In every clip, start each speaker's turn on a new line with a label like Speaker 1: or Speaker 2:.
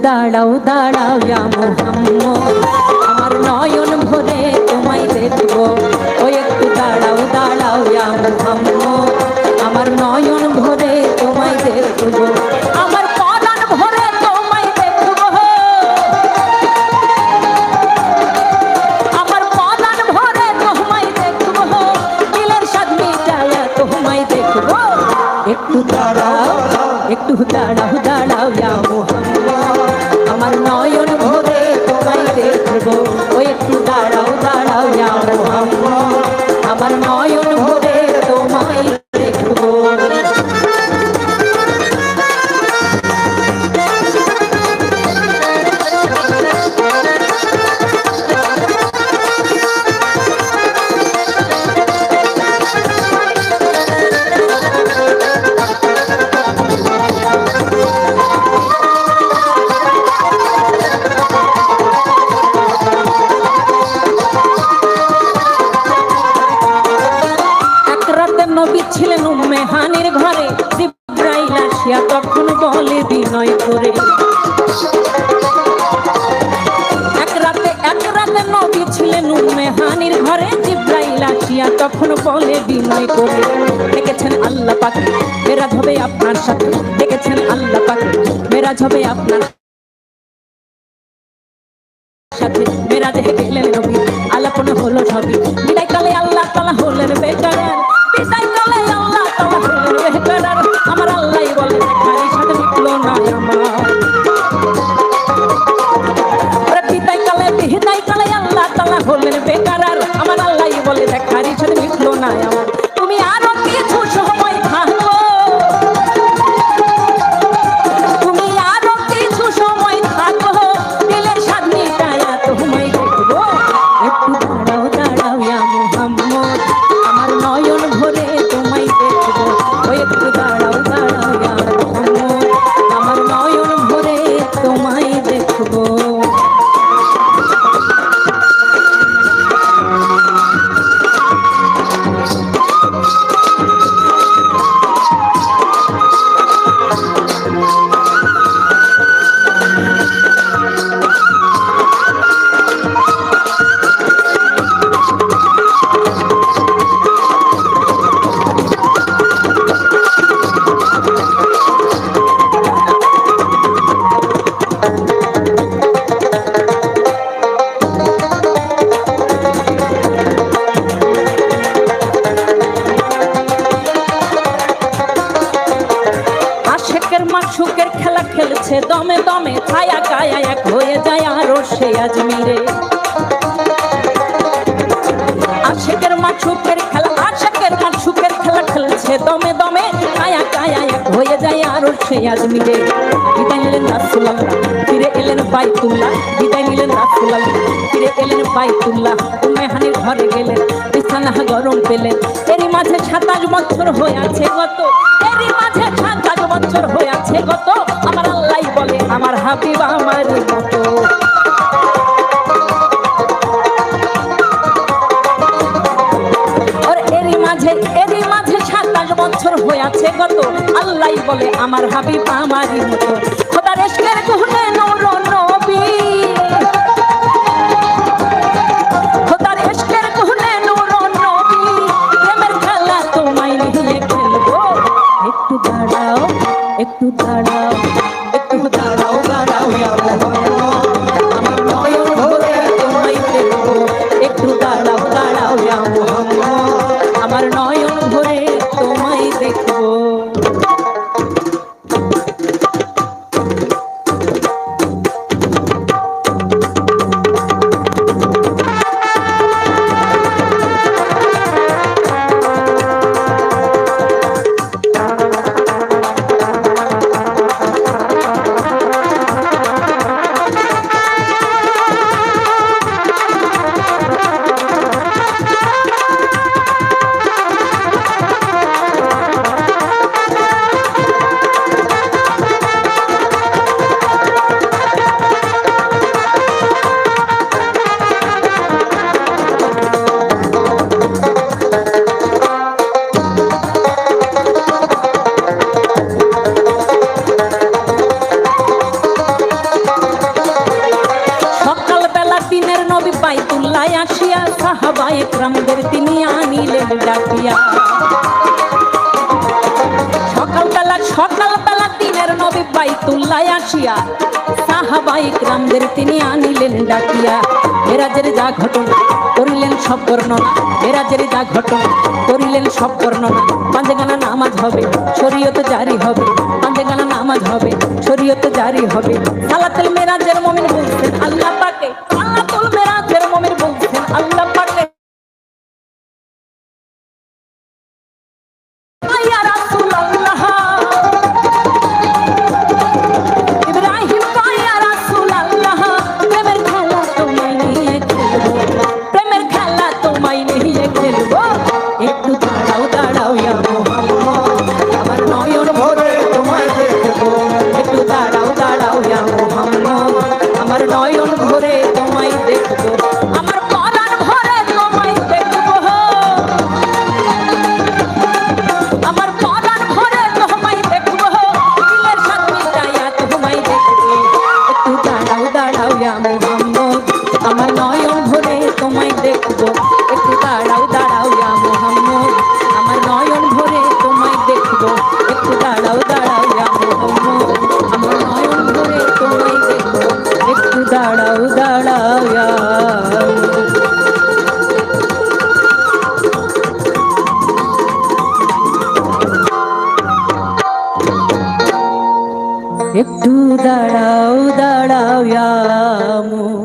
Speaker 1: দাঁড়াও দাঁড়াও ইয়া মুহাম্মদ, আমার নয়ন ভরে তোমায় দেখবো। ও একটু দাঁড়াও দাঁড়াও ইয়া মুহাম্মদ, আমার নয়ন ভরে তোমায় দেখবো। আমার পরাণ ভরে তোমায় দেখবো, আমার পরাণ ভরে তোমায় দেখবো, দিলের স্বাদ মিটায়া তোমায় দেখবো। একটু দাঁড়াও, একটু দাঁড়াও দাঁড়াও ইয়া মুহাম্মদ, আমার নয়ন ভরে তোমায় দেখবো। ও একটু দাঁড়াও দাঁড়াও ইয়া মুহাম্মদ, আমার নয়ন ভরে তোমায় দেখবো। নবী ছিলেন উম্মে হানির ঘরে, জিবরাইল আসিয়া তখন বলে বিনয় করে। এক রাতে নবী ছিলেন উম্মে হানির ঘরে, জিবরাইল আসিয়া তখন বলে বিনয় করে। দেখেছেন আল্লাহ পাক মেরাজ হবে আপনার সাথে, দেখেছেন আল্লাহ পাক মেরাজ হবে আপনার সাথে। মেরাজে গেলেন নবী, আলাপন হলো সবই, বিদায় কালে আল্লাহ তাআলা হলেন বেকারার। বিদায় কালে আল্লাহ তাআলা হলেন বেকারার, আমার আল্লাহই বলে দেখার সাথে মিটলো না আমার। বিদায় কালে আল্লাহ তাআলা হলেন বেকারার, আমার আল্লাহই বলে দেখার সাথে মিটলো না আমার। তুমি আরো কিছু সময় থাকো, তুমি আরো কিছু সময় থাকো, দিলের স্বাদ মিটায়া তোমায় দেখবো। একটু দাঁড়াও দাঁড়াও ইয়া মুহাম্মদ, আমার নয়ন ভরে তোমায় দেখবো। ও একটু দাঁড়াও দাঁড়াও ইয়া মুহাম্মদ, আমার নয়ন ভরে তোমায় দেখবো। সুখের খেলা খেলছে দমে দমে, ছায়া কায়া এক হয়ে যায় আরো সে আজমিরে। আশেকের মা সুখের খেলা, আশেকের মা সুখের খেলা খেলছে দমে দমে, ছায়া কায়া এক হয়ে যায় আরো সে আজমিরে। বিদায় নিলেন রাসূলুল্লাহ, ফিরে এলেন বাইতুল্লাহ, বিদায় নিলেন রাসূলুল্লাহ, ফিরে এলেন বাইতুল্লাহ। উম্মে হানির ঘরে গেলেন, বিছানা গরম পেলেন। এরই মাঝে 27 বছর হয়ে আছে গত, এরই মাঝে 27 বছর হয়ে আছে গত, আমার আল্লাহই বলে আমার হাবিব আমার মতো। এরই মাঝে 27 বছর হয়ে আছে গত, আল্লাহই বলে আমার হাবিব আমারই মতো। খোদার ইশকের গুণে নূর নবী, খোদার ইশকের গুণে নূর নবী, প্রেমের খেলা তোমায় নিয়ে খেলবো। একটু দাঁড়াও, একটু দাঁড়াও, একটু দাঁড়াও দাঁড়াও ইয়া মুহাম্মদ, আমার নয়ন ভরে তোমায় দেখবো। একটু দাঁড়াও দাঁড়াও ইয়া মুহাম্মদ, আমার নয়ন ভরে তোমায় দেখবো। সাহাবায়ে কেরামদের তিনি আনিলেন ডাকিয়া। সকালবেলা দিনের নবী বাইতুল্লাহ আসিয়া সাহাবায়ে কেরামদের তিনি আনিলেন ডাকিয়া। মেরাজের যা ঘটনা করিলেন সব বর্ণনা, মেরাজের যা ঘটনা করিলেন সব বর্ণনা। পাঁচগানা নামাজ হবে, শরীয়ত জারি হবে, পাঁচগানা নামাজ হবে, শরীয়ত জারি হবে। সালাতুল মেরাজের মুমিন বলছেন আল্লাহ পাকে, সালাতুল মেরাজের মুমিন বলছেন আল্লাহ পাকে। ইয়া রাসূলুল্লাহ ইব্রাহিম ইয়া রাসূলুল্লাহ প্রেমের খেলা তোমায় নিয়ে খেলবো, প্রেমের খেলা তোমায় নিয়ে খেলবো। একটু দাঁড়াও দাঁড়াও ইয়া মুহাম্মদ আমার নয়ন ভরে তোমায় দেখবো। একটু দাঁড়াও দাঁড়াও ইয়া মুহাম্মদ আমার নয়ন ভরে তোমায় দেখবো, আমার পরাণ ভরে তোমায় দেখবো, আমার পরাণ ভরে তোমায় দেখবো, দিলের সাথে মিটাইয়া তোমায় দেখবো। একটু দাঁড়াও দাঁড়াও ইয়া মুহাম্মদ আমার নয়ন ভরে তোমায় দেখবো। একটু দাঁড়াও দাঁড়াও ইয়া মুহাম্মদ আমার নয়ন ভরে তোমায় দেখবো। একটু দাঁড়াও দাঁড়াও ইয়া মুহাম্মদ আমার নয়ন ভরে তোমায় দেখবো। একটু দাঁড়াও দাঁড়াও ইয়া একটু দাঁড়াও দাঁড়াও ইয়া মুহাম্মদ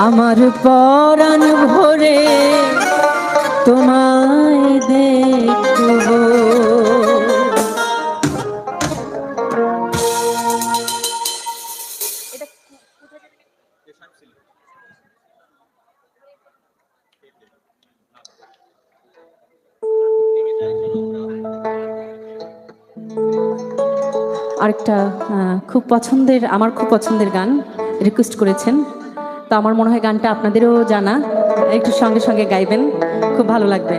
Speaker 1: আমার পরাণ ভরে তোমায় দেখবো। আরেকটা আমার খুব পছন্দের গান রিকোয়েস্ট করেছেন, তো আমার মনে হয় গানটা আপনাদেরও জানা, একটু সঙ্গে সঙ্গে গাইবেন, খুব ভালো লাগবে।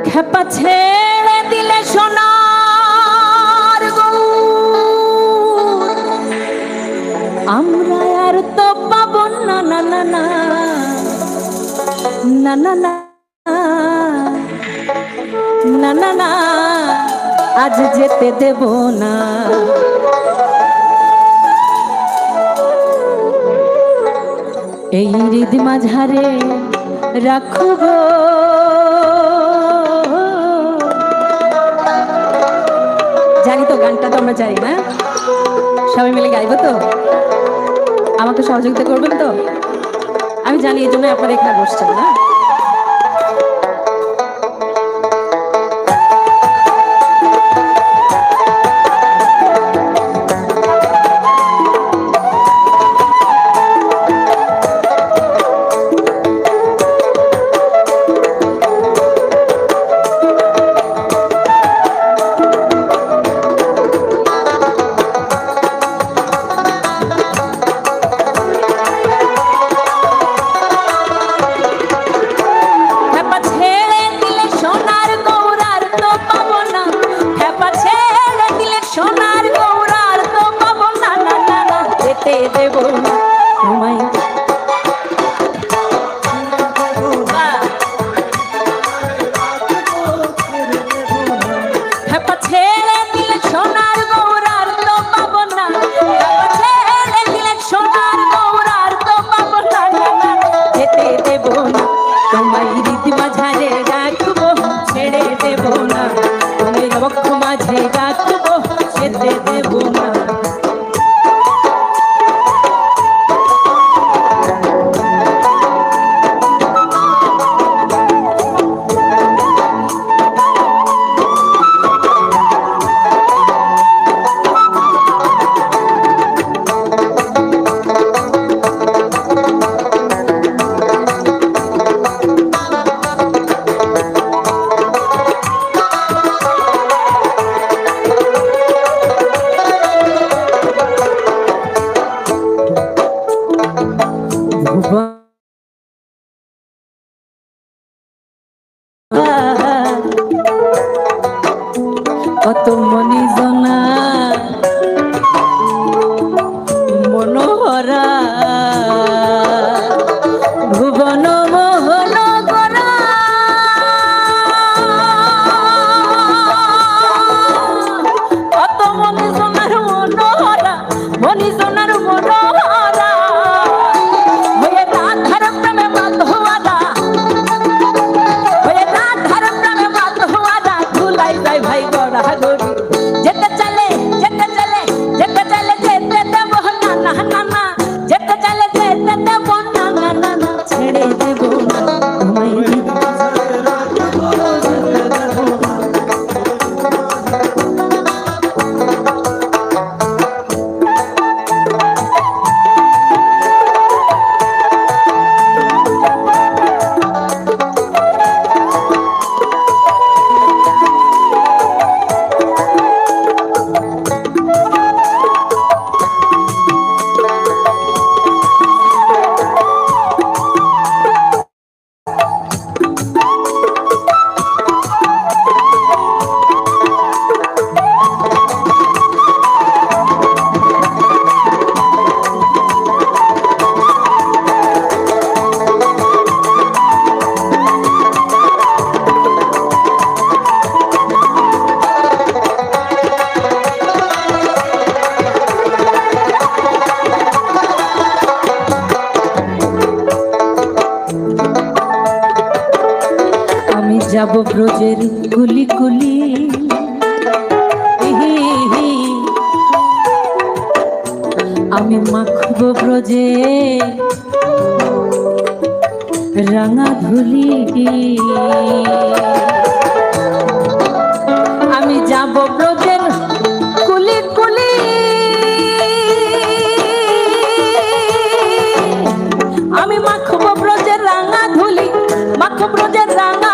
Speaker 1: খেপা ছেড়ে দিলে সোনার গৌর আমরা আর তো পাবো না না না না না না না না না না আজ যেতে দেব না। এই হৃদ মাঝারে রাখবো জানি তো, গানটা তো আমরা জানি না, সবাই মিলে গাইবো তো, আমাকে সহযোগিতা করবেন তো? আমি জানি এই জন্য আপনারা এখানে বসছেন না। কত মনিজনা মনোহরা ভুবন মোহন করা কত মনিজনার মনোহরা মনিজনার মনোহরা হয়ে রাধার প্রেমে বাঁধোয়ারা হয়ে রাধার প্রেমে বাঁধোয়ারা ধুলাই যায় ভাই গড়া গড়ি যেতে চলে যেতে চলে যেতে চলে যেতে দেব না না না না যেতে চলে যেতে দেব না না না না ছেড়ে দেব না যাব ব্রজের কুলি কুলি আমি মাখব ব্রজে রাঙা ধুলি আমি যাব ব্রজের কুলি কুলি আমি মাখব ব্রজের রাঙা ধুলি মাখব ব্রজের রাঙা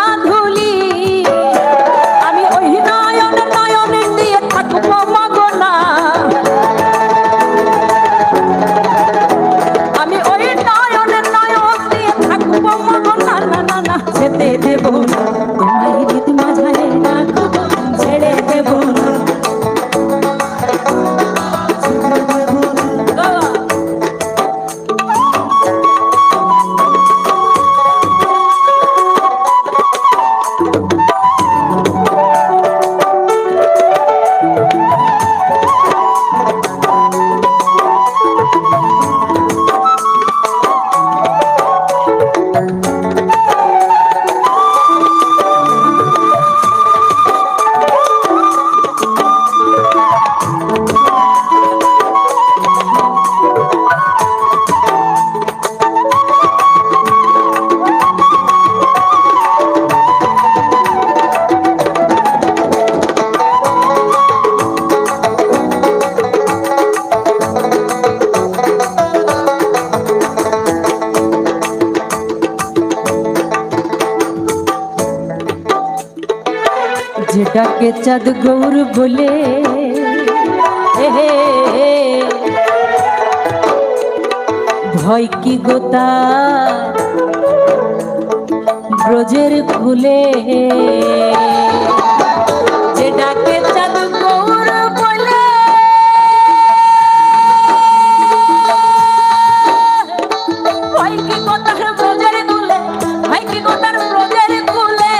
Speaker 1: যেটাকে চাঁদ গৌর বলে ভয় কি গোতা ব্রজের ফুলে যেটাকে চাঁদ গৌর বলে ভয় কি গোতার ব্রজের কুলে ভয় কি গোতার ব্রজের কুলে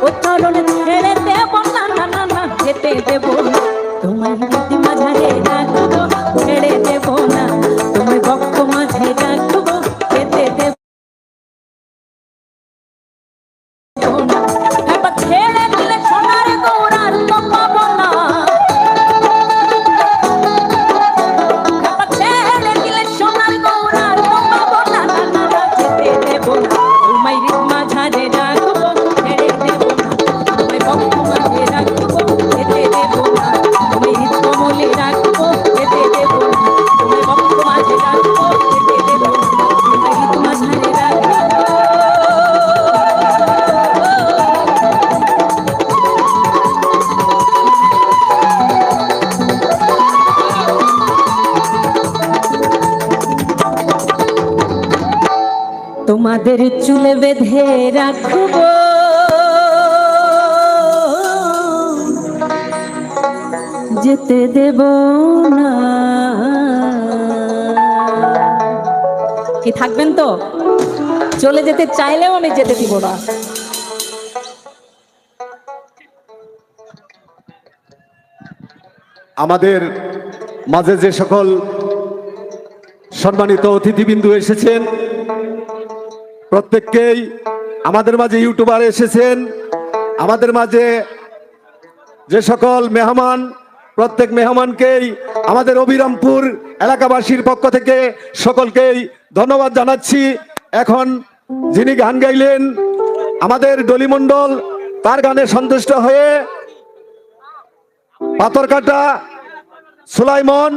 Speaker 1: উত্তরণ ছেড়ে দেব না না না না যেতে দেব তোমার রীতি মাঝারে রাখবো ছেড়ে দেব না তোমার বক্ষ মাঝে রাখবো যেতে দেব না ছেড়ে দিলে সোনার গৌরার তো পাবো না ছেড়ে দিলে সোনার গৌরার তো পাবো না না না না যেতে দেব না তোমার রীতি মাঝারে রাখবো ছেড়ে দেব না তোমার বক্ষ মাঝে রাখবো যেতে দেব না তোদের চুলে বেঁধে রাখব যেতে দেব না। কি থাকবেন তো? চলে যেতে চাইলেও আমি যেতে দিব না।
Speaker 2: আমাদের মাঝে যে সকল সম্মানিত অতিথিবৃন্দ এসেছেন প্রত্যেককেই, আমাদের মাঝে ইউটিউবার এসেছেন, আমাদের মাঝে যে সকল মেহমান, প্রত্যেক মেহমানকেই আমাদের অবিরামপুর এলাকাবাসীর পক্ষ থেকে সকলকেই ধন্যবাদ জানাচ্ছি। এখন যিনি গান গাইলেন আমাদের ডলিমণ্ডল, তার গানে সন্তুষ্ট হয়ে পাথরকাটা সুলাইমন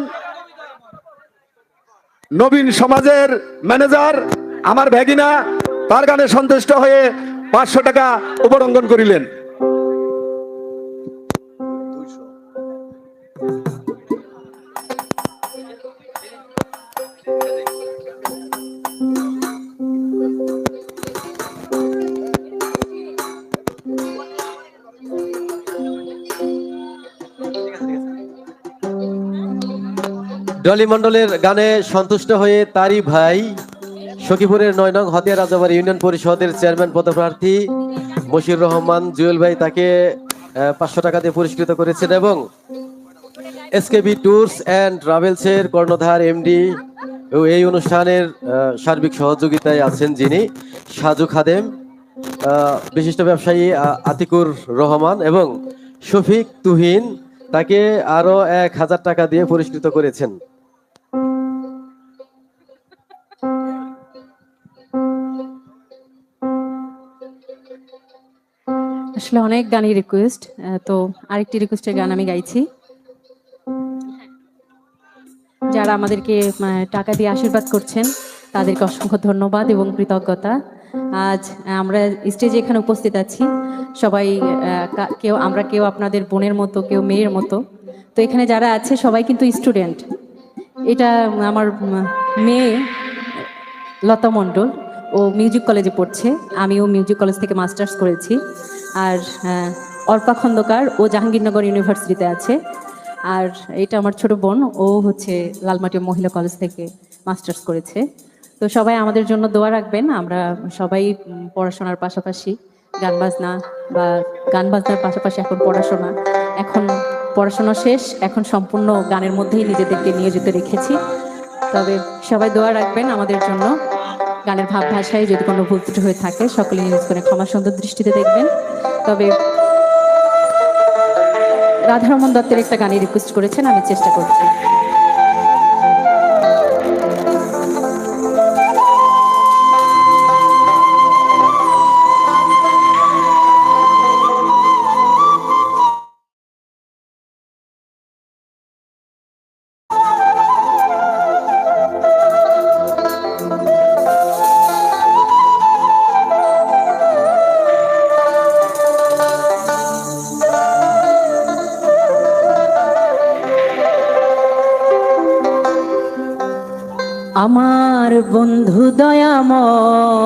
Speaker 2: নবীন সমাজের ম্যানেজার আমার ভ্যাগিনা, তার গানে সন্তুষ্ট হয়ে 500 টাকা উপরঙ্গন করিলেন।
Speaker 3: ডলি মণ্ডলের গানে সন্তুষ্ট হয়ে তারই ভাই সখীপুরের 9 নং হতিয়া রাজাবাড়ি ইউনিয়ন পরিষদের চেয়ারম্যান পদপ্রার্থী মশির রহমান জুয়েল ভাই তাকে 500 টাকা দিয়ে পুরস্কৃত করেছেন। এবং এসকেবি ট্যুরস অ্যান্ড ট্রাভেলসের কর্ণধার এমডি এই অনুষ্ঠানের সার্বিক সহযোগিতায় আছেন যিনি সাজু খাদেম, বিশিষ্ট ব্যবসায়ী আতিকুর রহমান এবং শফিক তুহিন, তাকে আরো 1000 টাকা দিয়ে পুরস্কৃত করেছেন।
Speaker 1: আসলে অনেক গানই রিকোয়েস্ট, তো আরেকটি রিকোয়েস্টের গান আমি গাইছি। যারা আমাদেরকে টাকা দিয়ে আশীর্বাদ করছেন তাদেরকে অসংখ্য ধন্যবাদ এবং কৃতজ্ঞতা। আজ আমরা স্টেজে এখানে উপস্থিত আছি সবাই, কেউ আপনাদের বোনের মতো, কেউ মেয়ের মতো। তো এখানে যারা আছে সবাই কিন্তু স্টুডেন্ট। এটা আমার মেয়ে লতা মণ্ডল, ও মিউজিক কলেজে পড়ছে, আমিও মিউজিক কলেজ থেকে মাস্টার্স করেছি। আর অর্পা খন্দকার, ও জাহাঙ্গীরনগর ইউনিভার্সিটিতে আছে। আর এটা আমার ছোট বোন, ও হচ্ছে লালমাটিয়া মহিলা কলেজ থেকে মাস্টার্স করেছে। তো সবাই আমাদের জন্য দোয়া রাখবেন। আমরা সবাই পড়াশোনার পাশাপাশি গান বাজনার পাশাপাশি এখন পড়াশোনা শেষ, এখন সম্পূর্ণ গানের মধ্যেই নিজেদেরকে নিয়োজিত রেখেছি। তবে সবাই দোয়া রাখবেন আমাদের জন্য। গানের ভাব ভাষায় যদি কোনো ভুল ত্রুটি হয়ে থাকে সকলে নিজ করে ক্ষমা সুন্দর দৃষ্টিতে দেখবেন। তবে রাধারমন দত্তের একটা গানে রিকোয়েস্ট করেছেন, আমি চেষ্টা করছি। আমার বন্ধু দয়াময়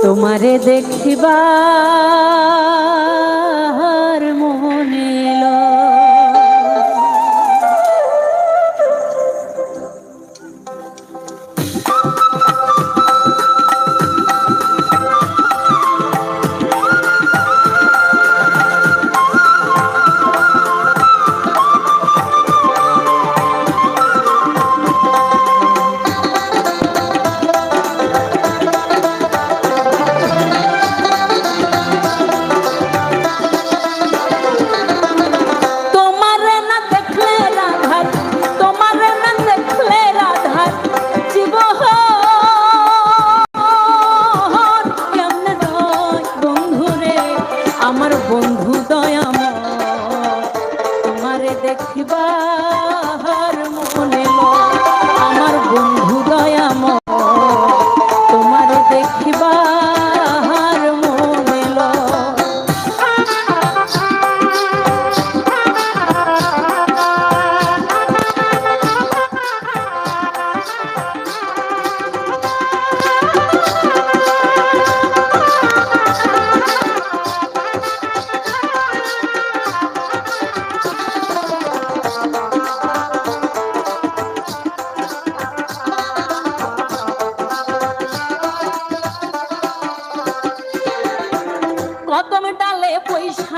Speaker 1: তোমারে দেখিবার মনে এলো,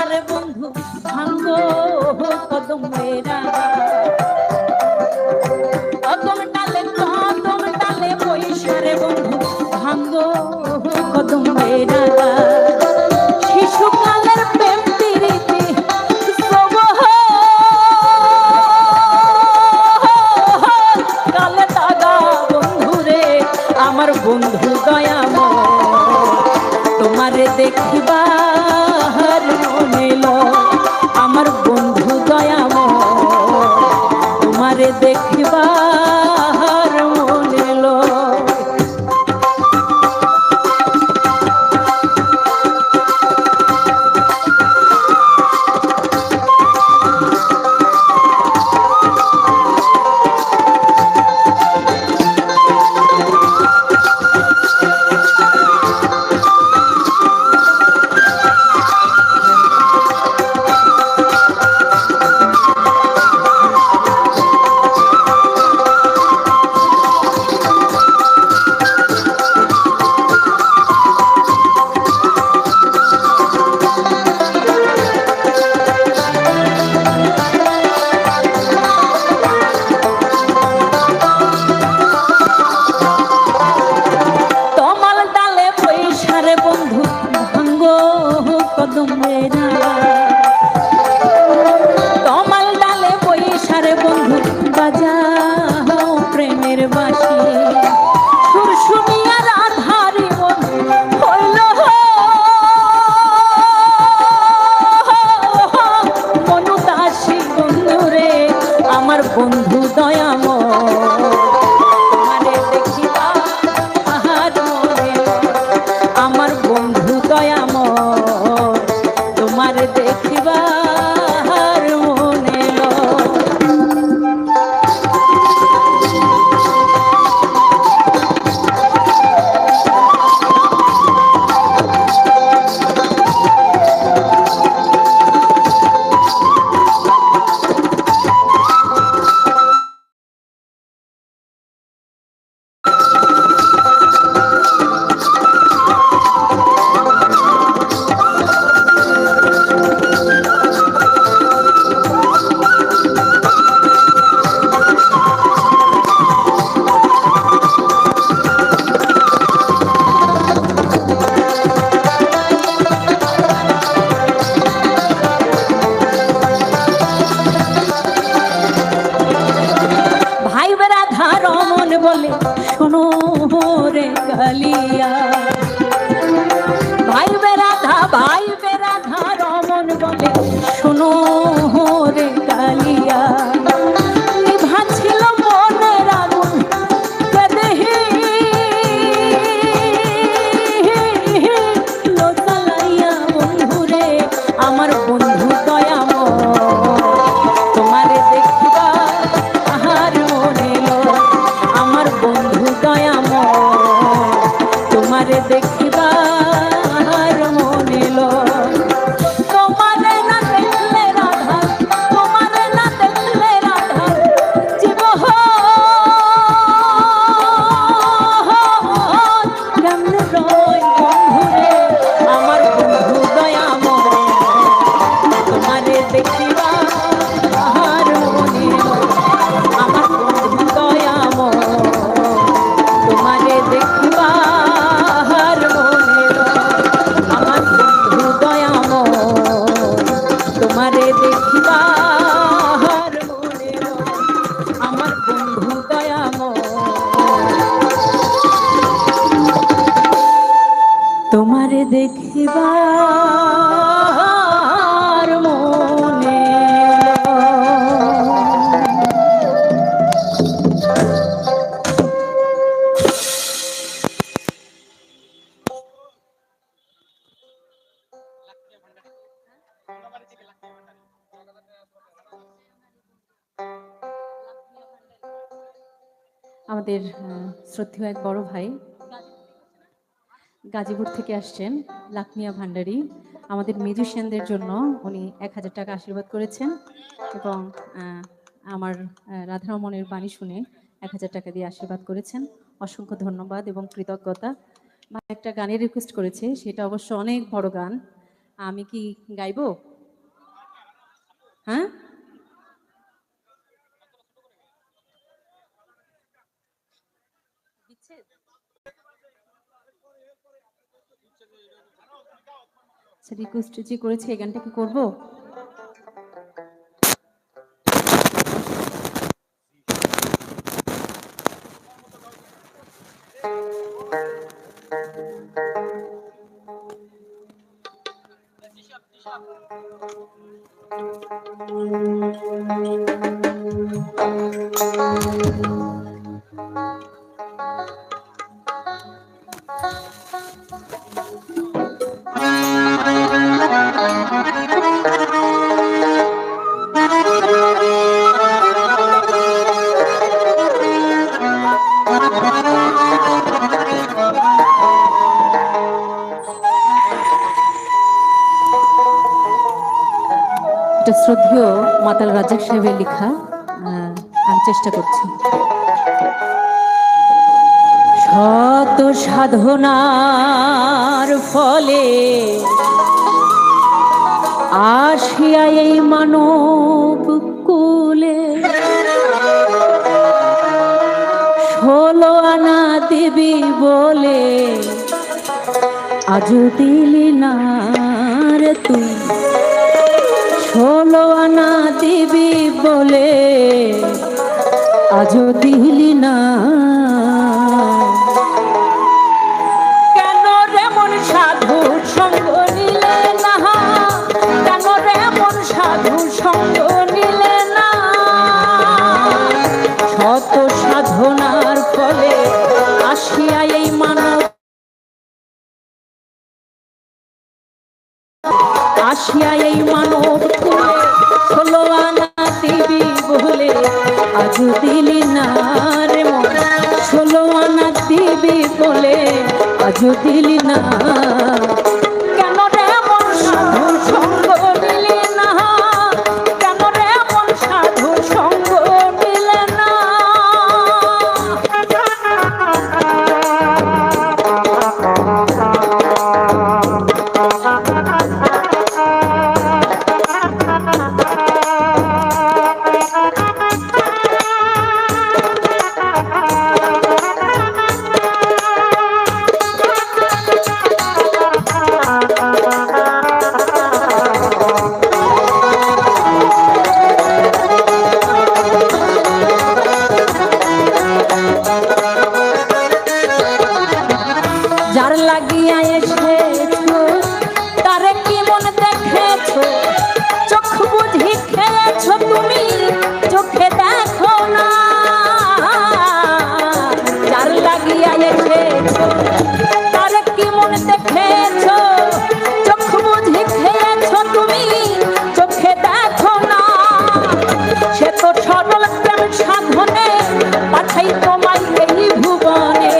Speaker 1: পয়সারে বন্ধু ভাঙ্গো কদমেরা কদম ডালে পয়সারে বন্ধু ভাঙ্গো কদমেরা শিশুকালের প্রেম প্রীতি কালে দাগা বন্ধুরে আমার বন্ধু দয়াময় তোমারে দেখিবার মনে লো আমার বন্ধু দয়াময় তোমারে দেখিবার মনে লো তমাল ডালে পয়সারে বন্ধু বাজাও প্রেমের বাঁশি সুর শুনিয়া রাধারি মন হইল মনুদাসী বন্ধুরে আমার বন্ধু দয়াময় তোমারে দেখিবা আহার মনে আমার বন্ধু দয়াময় তোমারে দেখিবার মনে লো বলে শোনো রে কালিয়া ভাই বেরাধা রমন বলে শোনো রে কালিয়া নিভা ছিল মনের আগুন দেহি লোচালাইয়া বন্ধুরে আমার বন্ধু দয়াময় তোমারে দেখিবা আহার মনে লো আমার বন্ধু দয়াময় তোমারে দেখিবার মনে লো তোমারে না দেখলে রাধা তোমারে না দেখলে রাধা জীবন কেমনে রয় বন্ধুরে আমার বন্ধু দয়াময় তোমারে দেখিবার মনে লো আমার বন্ধু দয়াময় তোমারে দেখিবার মনে লো আমার বন্ধু দয়াময় তোমারে দেখিবার মনে লো আমার বন্ধু দয়াময় তোমারে দেখিবার মনে লো আমাদের শ্রদ্ধেয় এক বড় ভাই গাজীপুর থেকে আসছেন, লাকমিয়া ভান্ডারী। আমাদের মিউজিশিয়ানদের জন্য উনি 1000 টাকা আশীর্বাদ করেছেন এবং আমার রাধারমণের বাণী শুনে 1000 টাকা দিয়ে আশীর্বাদ করেছেন। অসংখ্য ধন্যবাদ এবং কৃতজ্ঞতা। ভাই একটা গানের রিকোয়েস্ট করেছে, সেটা অবশ্য অনেক বড় গান। আমি কি গাইবো? হ্যাঁ, রিকোয়েস্ট যে করেছে এই গানটা কি করবো? এটা শ্রদ্ধেয় মাতাল রাজ্জাক সাহেবের লেখা, আমি চেষ্টা করছি। শত সাধনার ফলে আসিয়া এই মানব কুলে 16 আনা দেবী বলে আজও দিলি না রে তুই, 16 আনা দিবি বলে আজও দিলি না। কেন রে মন সাধু সঙ্গ নিলে না, কেন রে মন সাধু সঙ্গ নিলে না, শত সাধনার ফলে আসিয়া এই মানব, আসিয়া এই মানব কুলে 16 আনা দিবি বলে আজও দিলি না রে মন, 16 আনা দিবি বলে আজও দিলি না। কেন রে মন সাধু সঙ্গ নিলি না, কেন রে মন সাধু সঙ্গ নিলে না। যার লাগিয়া এসেছো তারে কি মন দেখেছো, চোখ বুঝি খেয়েছো তুমি চোখে দেখো না। যার লাগিয়া এসেছো তারে কি মন দেখেছো, চোখ বুঝি খেয়েছো তুমি চোখে দেখো না। সে তো সরল প্রেম সাধনে পাঠাই তোমায় এই ভুবনে,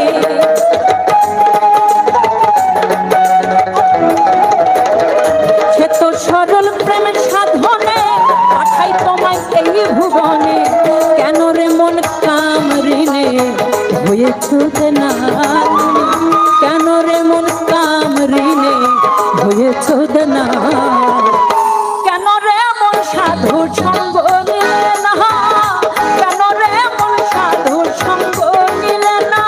Speaker 1: সে তো সরল প্রেমের সাধনে পাঠাই তোমায় এই ভুবনে। কেন রে মন কামরিনে হয়েছ না, কেন রে মন কামরিনে হয়েছ না। কেন রে মন সাধু সঙ্গ নিলে না, কেন রে মন সাধু সঙ্গ নিলে না।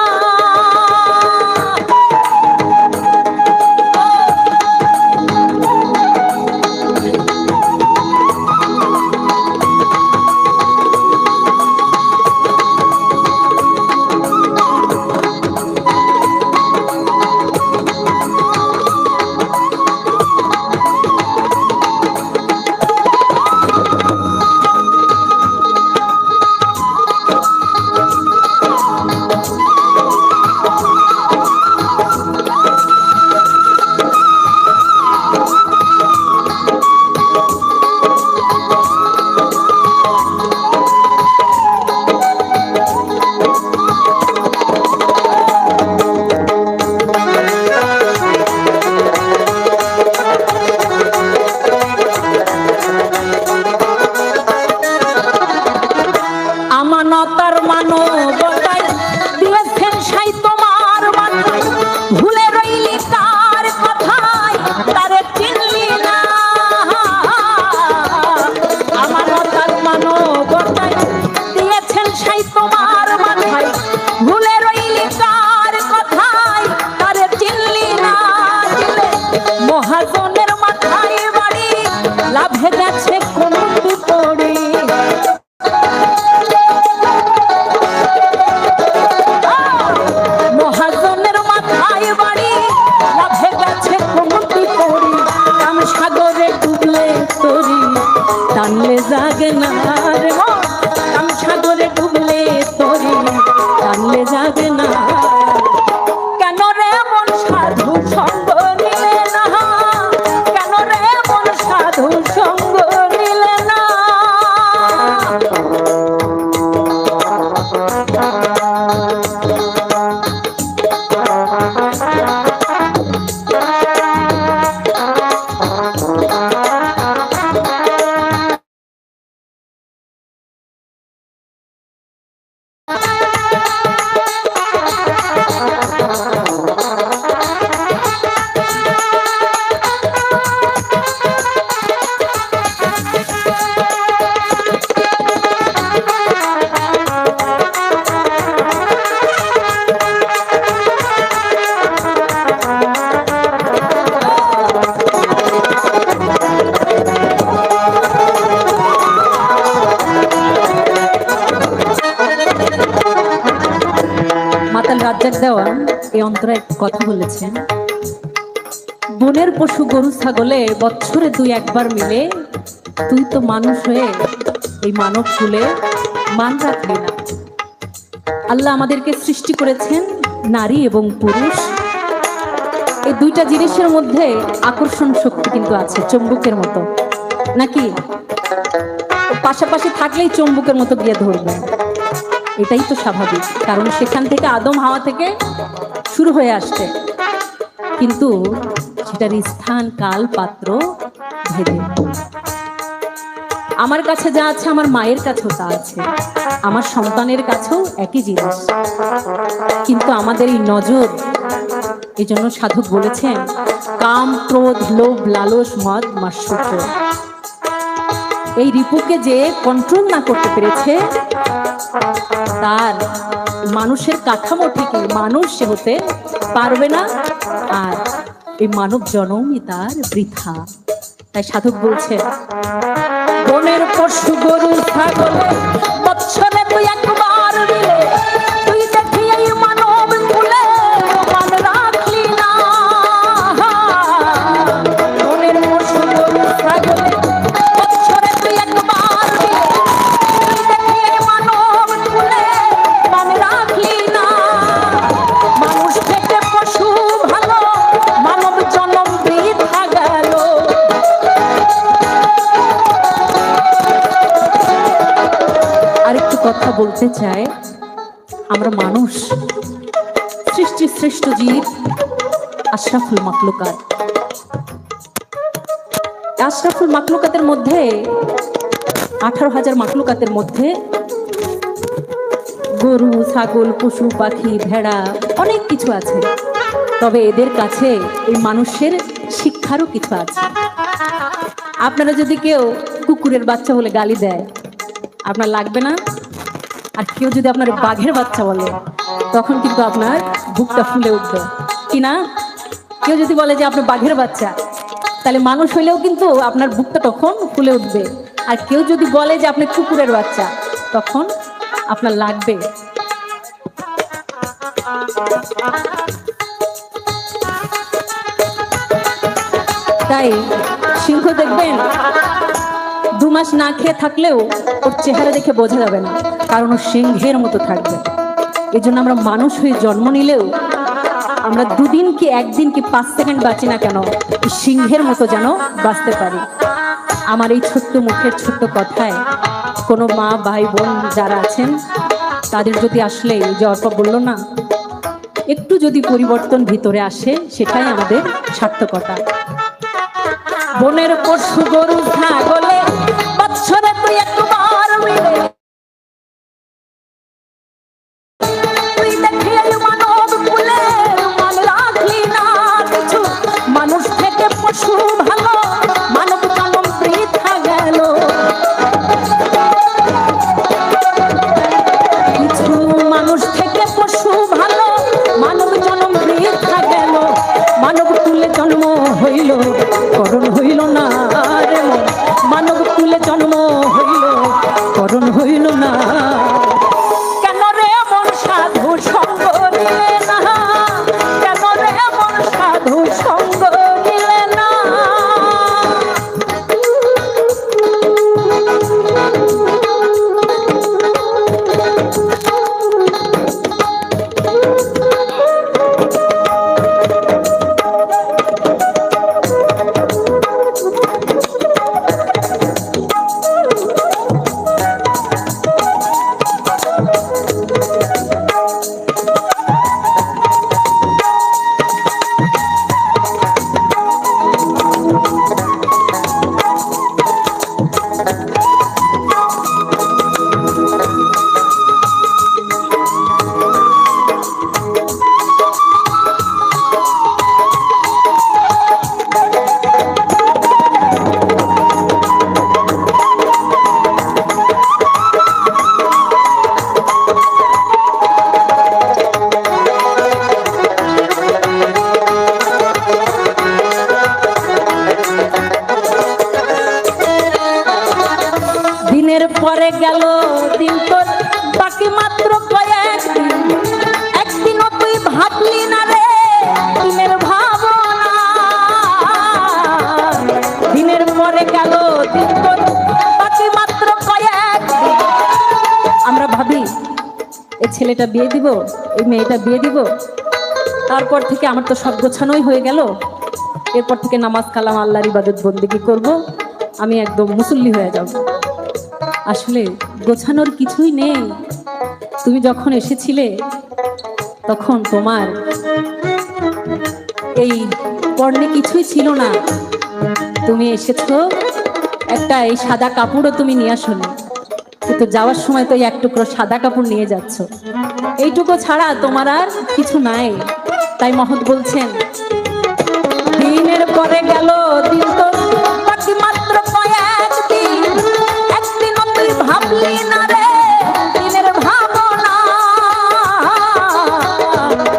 Speaker 1: গেছে কমতি পড়ে। মহাজনের মাথায় বাড়ি, লাভে গেছে কমতি পড়ে। কাম সাগরে ডুবলে তরি, টানলে জাগে না রে মন। কাম সাগরে ডুবলে তরি, টানলে জাগে না। কেন রে মন সাধু সঙ্গ নিলে না, কেন রে মন সাধু সঙ্গ নিলে না। রাজ্জাক দেওয়ান এই অন্তরে কথা বলেছেন, বনের পশু গরু ছাগলে বছরে দুই একবার মিলে তুই তো মানুষ হয়ে এই মানব কুলে মান রাখলি না। আল্লাহ আমাদেরকে সৃষ্টি করেছেন নারী এবং পুরুষ, এই দুইটা জিনিসের মধ্যে আকর্ষণ শক্তি কিন্তু আছে চুম্বকের মতো, নাকি? পাশাপাশি থাকলেই চুম্বকের মতো গিয়ে ধরবে, এটাই তো স্বাভাবিক, কারণ সেখান থেকে আদম হাওয়া থেকে শুরু হয়ে আসছে। কিন্তু সেটার স্থান কাল পাত্র ভেদে। আমার কাছে যা আছে আমার মায়ের কাছেও তা আছে, আমার সন্তানের কাছেও একই জিনিস। কিন্তু আমাদের এই নজর, এই জন্য সাধক বলেছেন কাম ক্রোধ লোভ লালস মদ মাৎসর্য, এই রিপুকে যে কন্ট্রোল না করতে পেরেছে তার মানুষের কাঠামো থেকে মানুষ সে হতে পারবে না, আর এই মানব জন্মই তার বৃথা। তাই সাধক বলছে বনের পশু গরু ছাগলে বৎসরে তুই একবার দিলে, তুই দেখি এই মানব কুলে মান রাখলি না। বনের পশু গরু ছাগলে বৎসরে তুই একবার দিলে, তুই দেখি এই মানব কুলে মান রাখলি না। মানুষ থেকে পশু ভালো, মানব জন্ম বৃথা গেল। আরেকটু কথা বলতে চাই, আমরা মানুষ সৃষ্টি শ্রেষ্ঠ জীব, আশরাফুল মাখলুকাত। আশরাফুল মাখলুকাতের মধ্যে 18,000 মাখলুকাতের মধ্যে গরু ছাগল পশু পাখি ভেড়া অনেক কিছু আছে, তবে এদের কাছে এই মানুষের শিক্ষারও কিছু আছে। আপনারা যদি কেউ কুকুরের বাচ্চা বলে গালি দেয় আপনার লাগবে না, আর কেউ যদি আপনার বাঘের বাচ্চা বলে তখন কিন্তু আপনার বুকটা ফুলে উঠবে, কি না? কেউ যদি বলে যে আপনি বাঘের বাচ্চা, তাহলে মানুষ হইলেও কিন্তু আপনার বুকটা তখন ফুলে উঠবে। আর কেউ যদি বলে যে আপনি কুকুরের বাচ্চা, তখন আপনার লাগবে। তাই সিংহ দেখবেন 2 মাস না খেয়ে থাকলেও ওর চেহারা দেখে বোঝা যাবে না, কারণ ও সিংহের মতো থাকবে। এই জন্য আমরা মানুষ হয়ে জন্ম নিলেও আমরা 2 দিন কি 1 দিন কি 5 সেকেন্ড বাঁচি না কেন, সিংহের মতো যেন বাঁচতে পারি। আমার এই ছোট্ট মুখের ছোট্ট কথায় কোনো মা ভাই বোন যারা আছেন তাদের যদি আসলে যে অর্প বললো না, একটু যদি পরিবর্তন ভিতরে আসে, সেটাই আমাদের সার্থকতা। বনের পশু গরু ছাগলে বৎসরে তুই একবার মিলে, তুই দেখি মানব কুলে মান রাখলি না কিছু। মানুষ থেকে পশু ভালো, মানব জন্ম বৃথা গেল। কিছু মানুষ থেকে পশু ভালো, মানব জন্ম বৃথা গেল। মানব কুলে জন্ম হইল, করণ হইল না রে মন। পরে গেল দিন তোর বাকি মাত্র কয়েকদিন, একদিনও তুই ভাবলি না রে দিনের ভাবনা। দিনের পরে গেল দিন তোর বাকি মাত্র কয়েকদিন। আমরা ভাবি এই ছেলেটা বিয়ে দিব, এই মেয়েটা বিয়ে দিব, তারপর থেকে আমার তো সব গোছানোই হয়ে গেল, এরপর থেকে নামাজ কালাম আল্লাহর ইবাদত বন্দেগী করব, আমি একদম মুসল্লি হয়ে যাব। আসলে গোছানোর কিছুই নেই। তুমি যখন এসেছিলে তখন তোমার এই পর্নে কিছুই ছিল না। তুমি এসেছো একটা এই সাদা কাপড়ও তুমি নিয়ে আসোনি, কিন্তু যাওয়ার সময় তো এই এক টুকরো সাদা কাপড় নিয়ে যাচ্ছ, এইটুকু ছাড়া তোমার আর কিছু নাই। তাই মহৎ বলছেন, দিনের পরে গেল দিন তো বাকি মাত্র কয়েকদিন, একদিনও তুই ভাবলি না রে দিনের ভাবনা।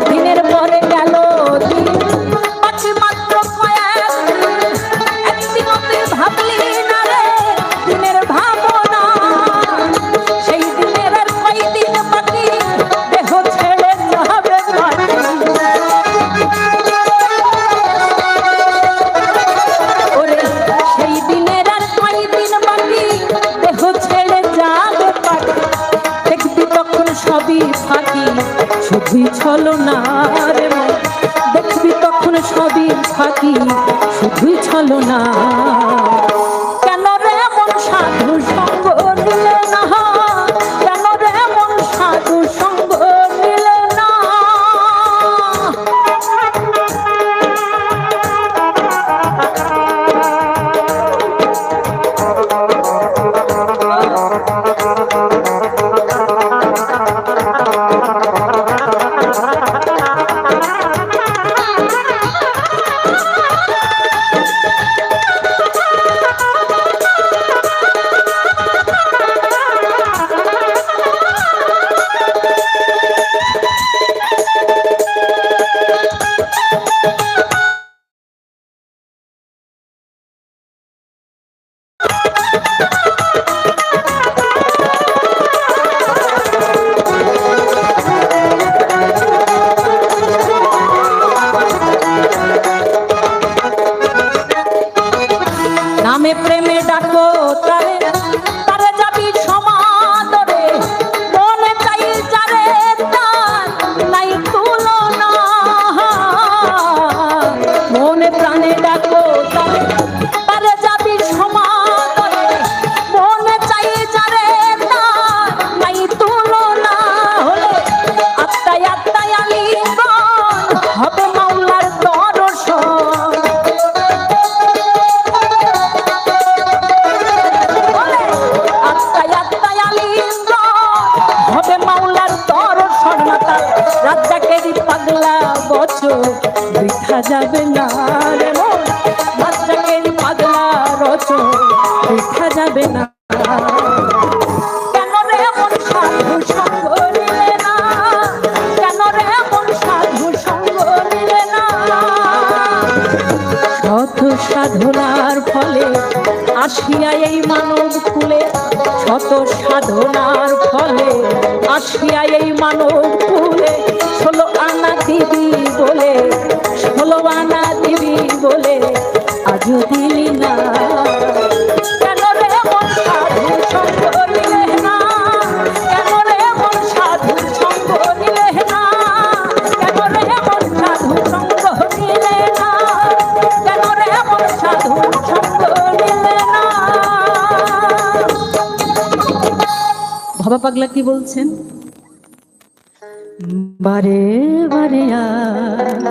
Speaker 1: দিনের পরে গেল দিন বাকি মাত্র কয়েকদিন, একদিনও তুই ভাবলি না রে দিনের ভাবনা। সেই দিনের আর কয়দিন বাকি, দেহ ছেড়ে যাবে মাটি। ওরে সেই দিনের আর কয়দিন বাকি, দেহ ছেড়ে যাবে পাখি। দেখবি তখন সবই ফাঁকি, শুধুই ছলনা রে মন। দেখবি তখন সবই ফাঁকি, শুধুই ছলনা। কেন রে মন সাধু সঙ্গ নিলে না, কেন রে মন সাধু সঙ্গ নিলে না। নামে প্রেমে ডাকো তারে, তারে যাবি সমাদরে। মনে চাই যারে তার নাই তুলনা। মনে প্রাণে ডাকো তারে, তারে যাবি সমাদরে। মনে চাই যারে তার নাই তুলনা। হলে আত্মায় আত্মায় আলিঙ্গন হবে মাওলার দর্শন। হবে মাওলার দর্শন। রাজ্জাকেরই পাগলা বছর বৃথা যাবে না রে মন। রাজ্জাকেরই পাগলা বছর বৃথা যাবে না। কেন রে মন সাধু সঙ্গ নিলে না, কেন রে মন সাধু সঙ্গ নিলে না। শত সাধনার ফলে আসিয়া এই মানব কুলে, শত সাধনার ফলে আসিয়া এই মানব কুলে। 16 আনা দিবি বলে, 16 আনা দিবি বলে আজও দিলি না। কেন রে মন সাধু সঙ্গ নিলে না, কেন রে মন সাধু সঙ্গ নিলে না। কেন রে মন সাধু সঙ্গ নিলে না, কেন রে মন সাধু সঙ্গ নিলে না। ভবা পাগলা কি বলছেন? বারে বারে আর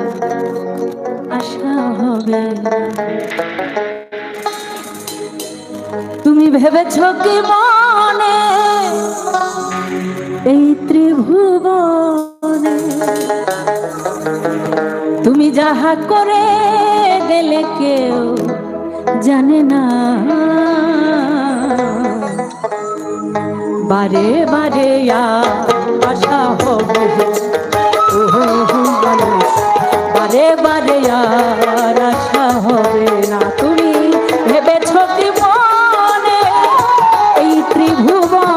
Speaker 1: আশা হবে না। তুমি ভেবেছ কি মনে এই ত্রিভুবনে তুমি যাহা করে গেলে কেউ জানে না। বারে বারে আশা হবে, বারে বারে আর আশা হবে না। তুমি ভেবেছ কি মনে এই ত্রিভুবন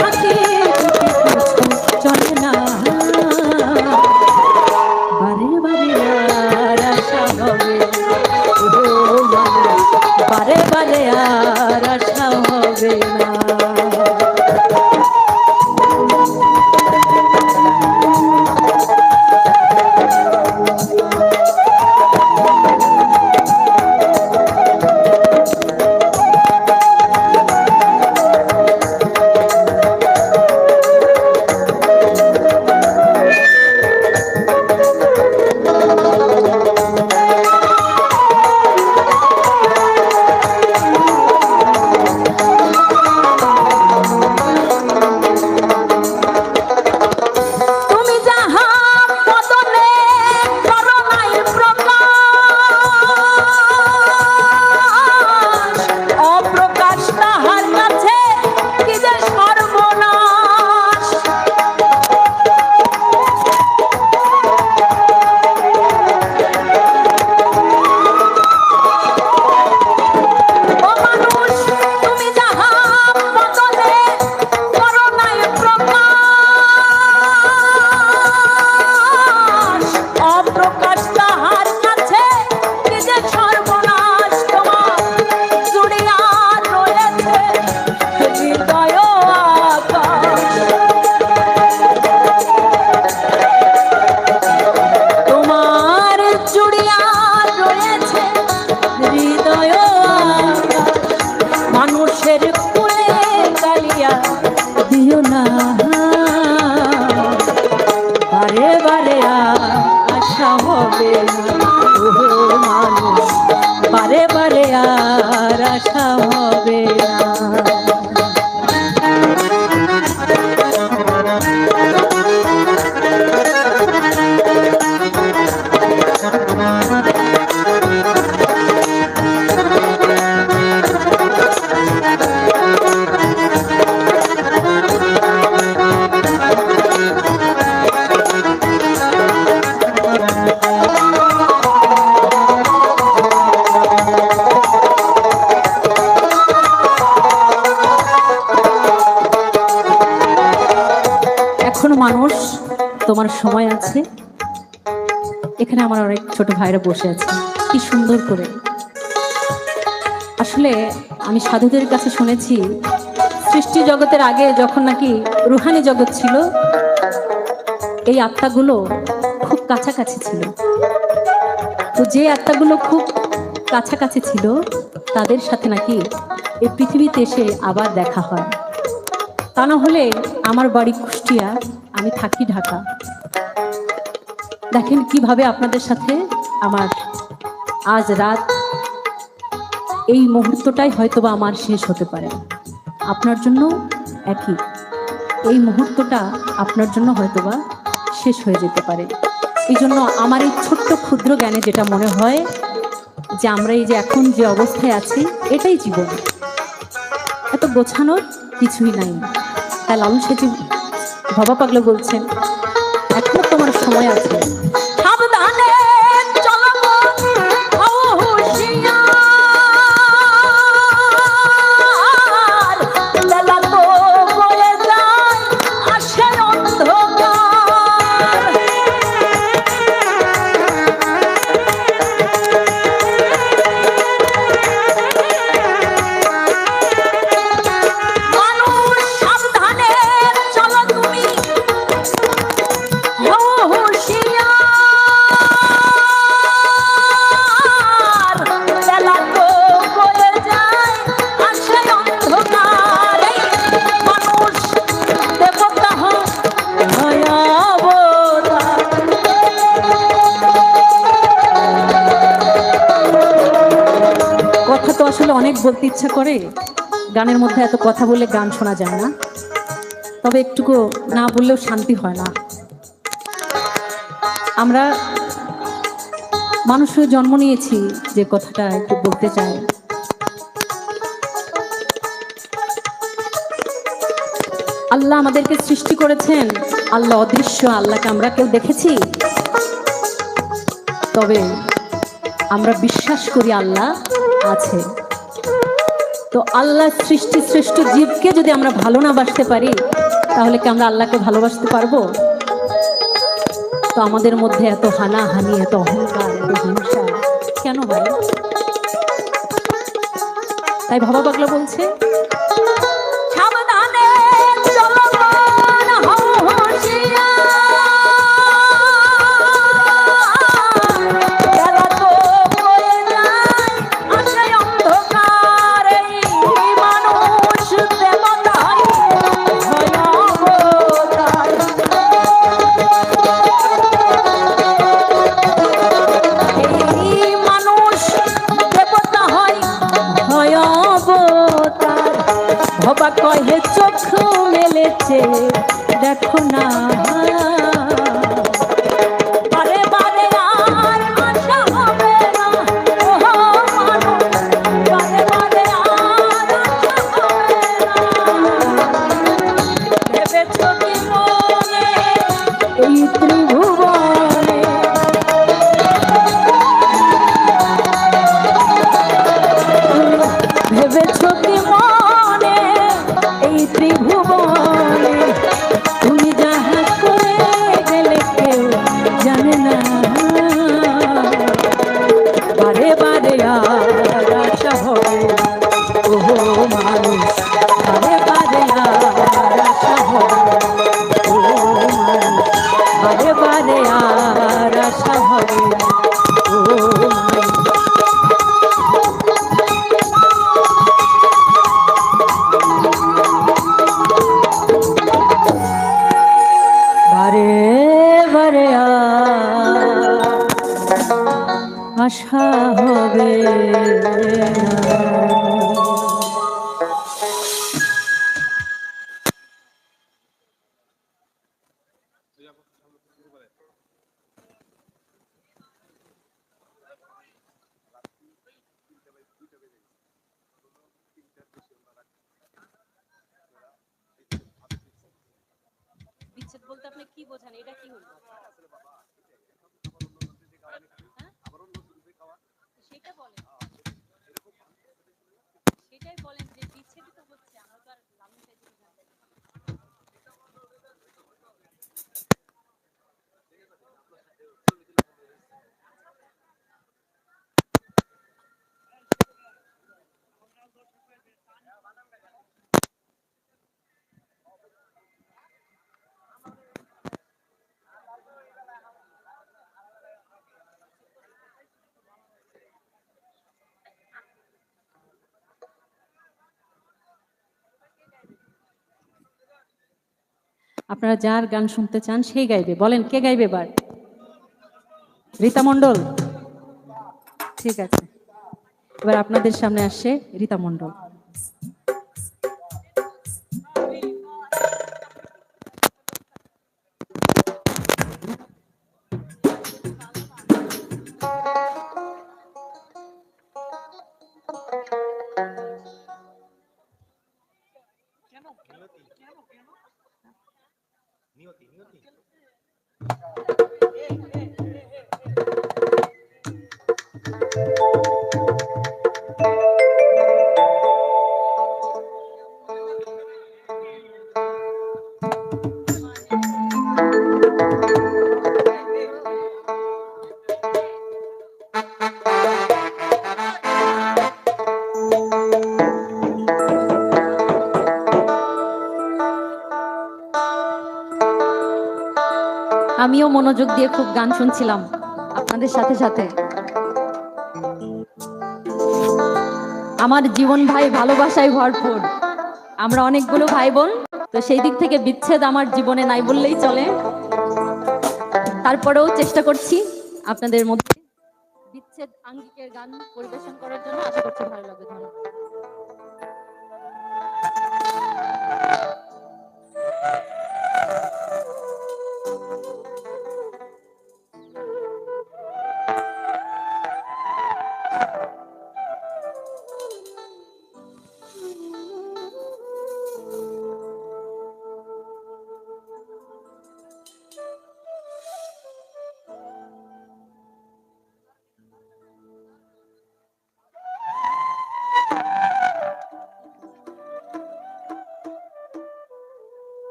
Speaker 1: থাকি চলে না, বারে বারে আর আশা হবে, ও মানুষ বারে বারে আর আশা হবে না। বারে বারে আশা হবে না, ও মানুষ বারে বারে আর আশা হবে না। এখনো মানুষ, তোমার সময় আছে। এখানে আমার অনেক ছোট ভাইরা বসে আছে, কি সুন্দর করে। আসলে আমি সাধুদের কাছে শুনেছি, সৃষ্টি জগতের আগে যখন নাকি রুহানি জগৎ ছিল, এই আত্মাগুলো খুব কাছাকাছি ছিল। তো যে আত্মাগুলো খুব কাছাকাছি ছিল, তাদের সাথে নাকি এই পৃথিবীতে এসে আবার দেখা হয়। তা না হলে আমার বাড়ি কুষ্টিয়া, আমি থাকি ঢাকা। দেখেন কিভাবে আপনাদের সাথে আমার আজ রাত এই মুহূর্তটাই হয়তোবা আমার শেষ হতে পারে। আপনার জন্য একই, এই মুহূর্তটা আপনার জন্য হয়তোবা শেষ হয়ে যেতে পারে। এই জন্য আমার এই ছোট্ট ক্ষুদ্র জ্ঞানে যেটা মনে হয় যে আমরা এই যে এখন যে অবস্থায় আছি, এটাই জীবন, এত গোছানোর কিছুই নাই। তাই লালন সেজি বাবা পাগলা বলছেন, এখনো তোমার সময় আছে, সাবধানে চলো গো, হও হুঁশিয়ার, বেলা তো বয়ে যায়, আসে অন্ধকার। মানুষ সাবধানে চলো তুমি, হও হুঁশিয়ার, বেলা তো বয়ে যায়, আসে অন্ধকার। এই মানুষ দেবতা হয় অবতার। কথা তো আসলে অনেক বলতে ইচ্ছা করে, গানের মধ্যে এত কথা বলে গান শোনা যায় না, তবে একটুকু না বললেও শান্তি হয় না। আমরা মানুষ হয়ে জন্ম নিয়েছি, যে কথাটা একটু বলতে চাই। আল্লাহ আমাদেরকে সৃষ্টি করেছেন, আল্লাহ অদৃশ্য, আল্লাহকে আমরা কেউ দেখেছি, তবে আমরা বিশ্বাস করি আল্লাহ আছে। তো আল্লাহ সৃষ্টি শ্রেষ্ঠ জীবকে যদি আমরা ভালো না বাসতে পারি, তাহলে কি আমরা আল্লাহকে ভালোবাসতে পারবো? তো আমাদের মধ্যে এত হানাহানি, এত অহংকার, এত হিংসা কেন ভাই? তাই ভাবা পাগলা বলছে, সাবধানে চলো মন হুঁশিয়ার, বেলা তো বয়ে যায় আশায় অন্ধকার, এই মানুষ দেবতায় ভয়াবতার। এই মানুষ দেবতা হয় ভয়াবতার। ভবা কহে চোখ মেলেছে দেখো না, বারে বারে আর আশা হবে না। ওহো মানুষ, বারে বারে আর আশা হবে না। ভেবেছ কি মনে এই ত্রিভুবনে, ভেবেছ কি মনে এই ত্রিভুবনে, তুমি যাহা করে গেলে কেউ জানে না। বারে বারে আর আশা হবে, ওহো মানুষ, বারে বারে আর আশা হবে, ওহো মানুষ, বারে বারে আর আশা হবে, ওহো মানুষ। বারে বারে আশা হবে না। বিচ্ছেদ বলতে আপনি কি বোঝেন? এটা কি হলো? সেটা বলেন, সেটাই বলেন যে বিচ্ছেদই তো হচ্ছে, আমরা তো আর লালন চাইতে জানতে না। আপনারা যার গান শুনতে চান সেই গাইবে। বলেন কে গাইবে এবার? রীতা মণ্ডল, ঠিক আছে। এবার আপনাদের সামনে আসছে রীতা মণ্ডল। আমিও মনোযোগ দিয়ে খুব গান শুনছিলাম আপনাদের সাথে সাথে। আমার জীবন ভাই ভালোবাসায় ভরপুর, আমরা অনেকগুলো ভাই বোন, তো সেই দিক থেকে বিচ্ছেদ আমার জীবনে নাই বললেই চলে। তারপরেও চেষ্টা করছি আপনাদের মধ্যে বিচ্ছেদ আঙ্গিকের গান পরিবেশন করার জন্য। আশা করছি ভালো লাগবে। ধন্যবাদ।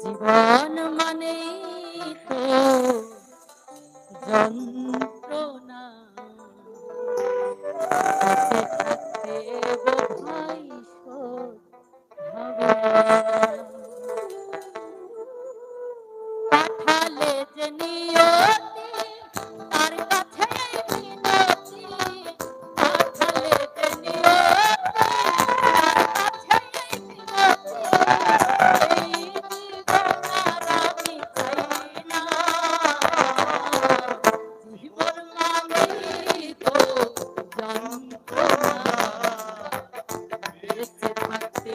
Speaker 1: জীবন মানে তো যন্ত্রণা, বেঁচে থাকতে বোধহয় শোধ হবে না। পাঠালে যে নিয়তি তার কাছে মিনতি, পাঠালে যে নিয়তি তার কাছে মিনতি, এই জীবন আর আমি চাই না। জীবন মানেই তো যন্ত্রণা, বেঁচে থাকতে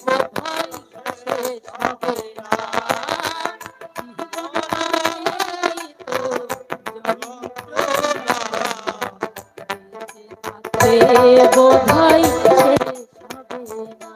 Speaker 1: বোধহয় শেষ হবে না। জীবন মানেই তো যন্ত্রণা, বেঁচে থাকতে বোধহয় শেষ হবে না।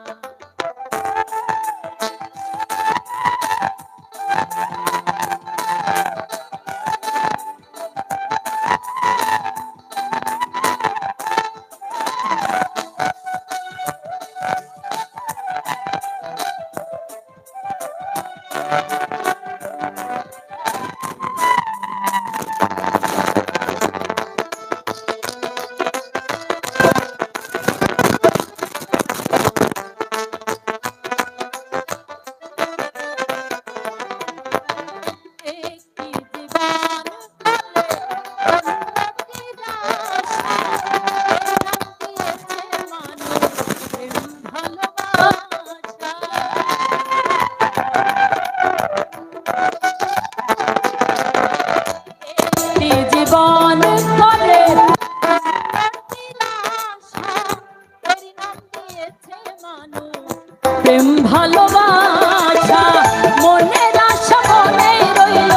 Speaker 1: একটি জীবন কালে উন্নতির আশা, প্রাণ দিয়েছে মানুষ প্রেম ভালোবাসা। একটি জীবন কালে উন্নতির আশা, প্রাণ দিয়েছে মানুষ প্রেম ভালোবাসা। মনের আশা মনেই রইল,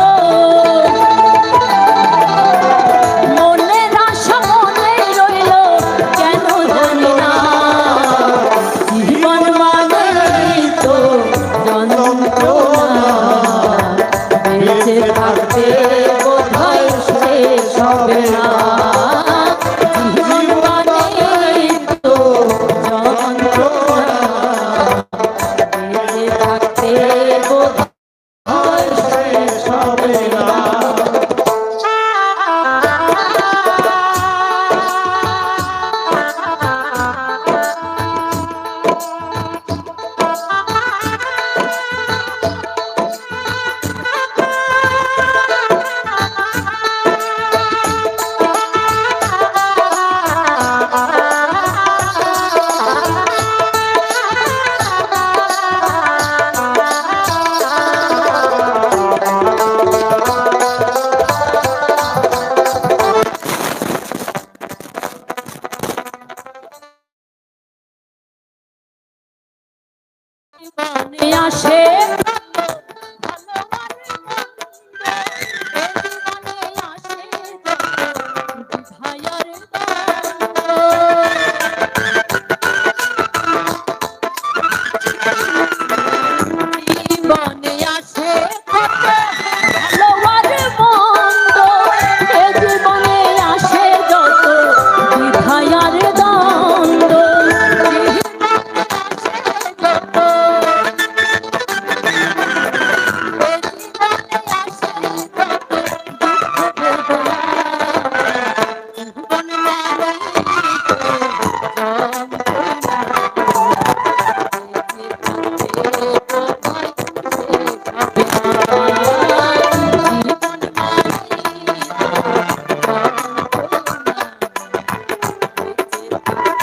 Speaker 1: মনের আশা মনেই রইল, কেন জানি না। জীবন মানেই তো যন্ত্রণা, বেঁচে থাকতে বোধহয় শেষ হবে না। জীবন মানেই তো যন্ত্রণা, বেঁচে থাকতে বোধহয় শেষ হবে না। জীবনে আসে ভালো আর মন্দ, এ জীবনে আসে যত বিধায়ের দ্বন্দ্ব। জীবনে আসে কত ভালো আর মন্দ, এ জীবনে আসে যত বিধায়ের দ্বন্দ্ব। জীবনে আসে যত, এ জীবনে আসে যত দুঃখ বেদনা। জীবন মানেই তো যন্ত্রণা, বেঁচে থাকতে বোধহয় শেষ হবে না। জীবন মানেই তো যন্ত্রণা, বেঁচে থাকতে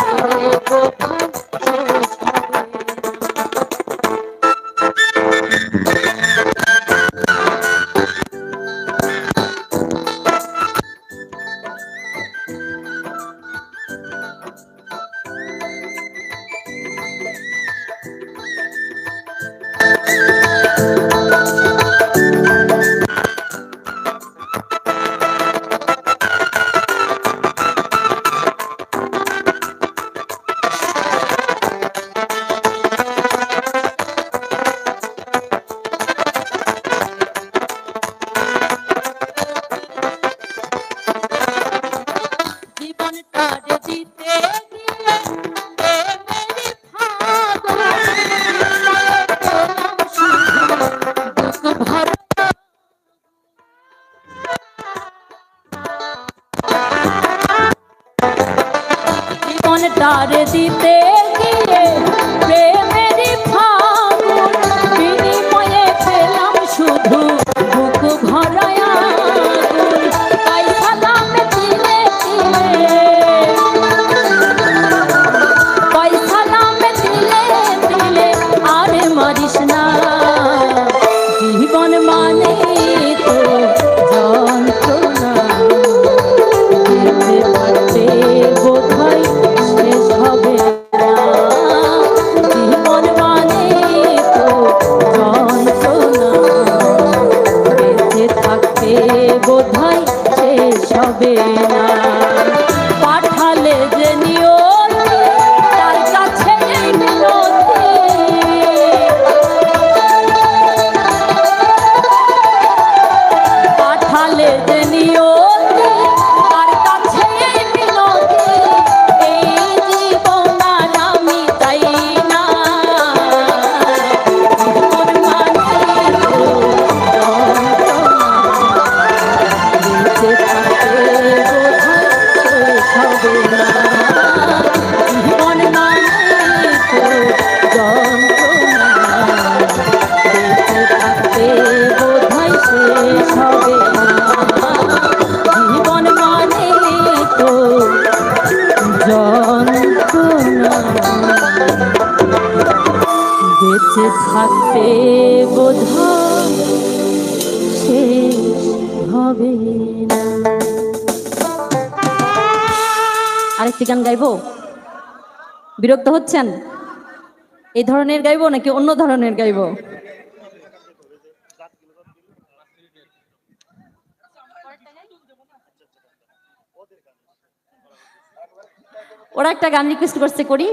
Speaker 1: বোধহয় শেষ হবে না। দিতে গিয়ে প্রেমেরই ফাগুন বুক ভরা জীবনটার দিতে গিয়ে প্রেমেরই ফাগুন বিনিময়ে পেলাম শুধু বুক ভরা আগুন। তাই সালাম দিলে দিলে তাই সালাম দিলে দিলে আর মারিস না জীবন মানে তো যন্ত্রণা বেঁচে থাকতে বোধহয় শেষ হবে না জীবন মানে তো যন্ত্রণা বেঁচে থাকতে বোধহয় শেষ হবে না পাঠালে যে নিয়তি তার কাছে এই মিনতি পাঠালে যে নিয়তি তার কাছে এই মিনতি এই জীবন আর আমি তাই না জীবন মানে তো যন্ত্রণা বেঁচে থাকতে বোধহয় শেষ হবে না জীবন মানে তো যন্ত্রণা বেঁচে থাকতে বোধহয় শেষ হবে না জীবন মানে তো যন্ত্রণা বেঁচে থাকতে বোধহয় শেষ হবে না। আরেকটি গান গাইবো? বিরক্ত হচ্ছেন? এই ধরনের গাইবো নাকি অন্য ধরনের গাইবো? ওরা একটা গান রিকোয়েস্ট করছে, করি?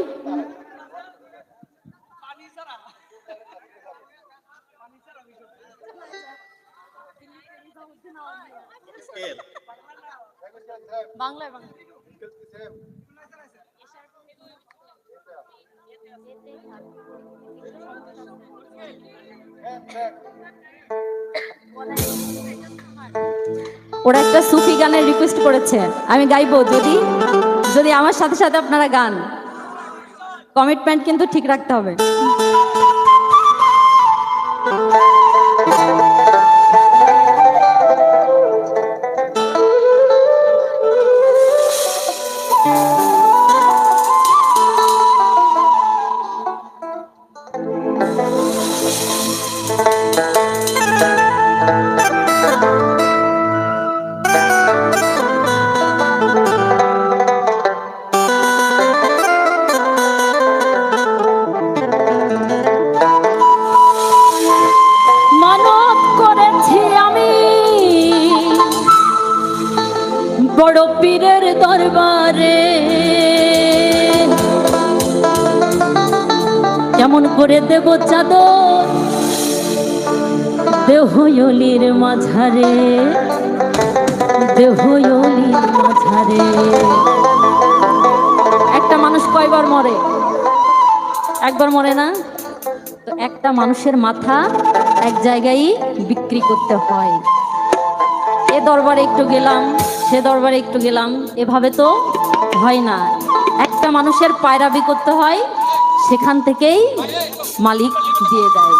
Speaker 1: বাংলায় বাংলা ওরা একটা সুফি গানের রিকোয়েস্ট করেছে, আমি গাইবো যদি যদি আমার সাথে সাথে আপনারা গান। কমিটমেন্ট কিন্তু ঠিক রাখতে হবে। বড় পীরের দরবারে কেমন করে দেব চাদর দেহয়লির মাঝারে, দেহয়লির মাঝারে। একটা মানুষ কয়বার মরে? একবার মরে না? তো একটা মানুষের মাথা এক জায়গায় বিক্রি করতে হয়। এ দরবারে একটু গেলাম, সে দরবারে একটু গেলাম, এভাবে তো হয় না। একটা মানুষের পায়রাবি করতে হয়, সেখান থেকেই মালিক দিয়ে দেয়।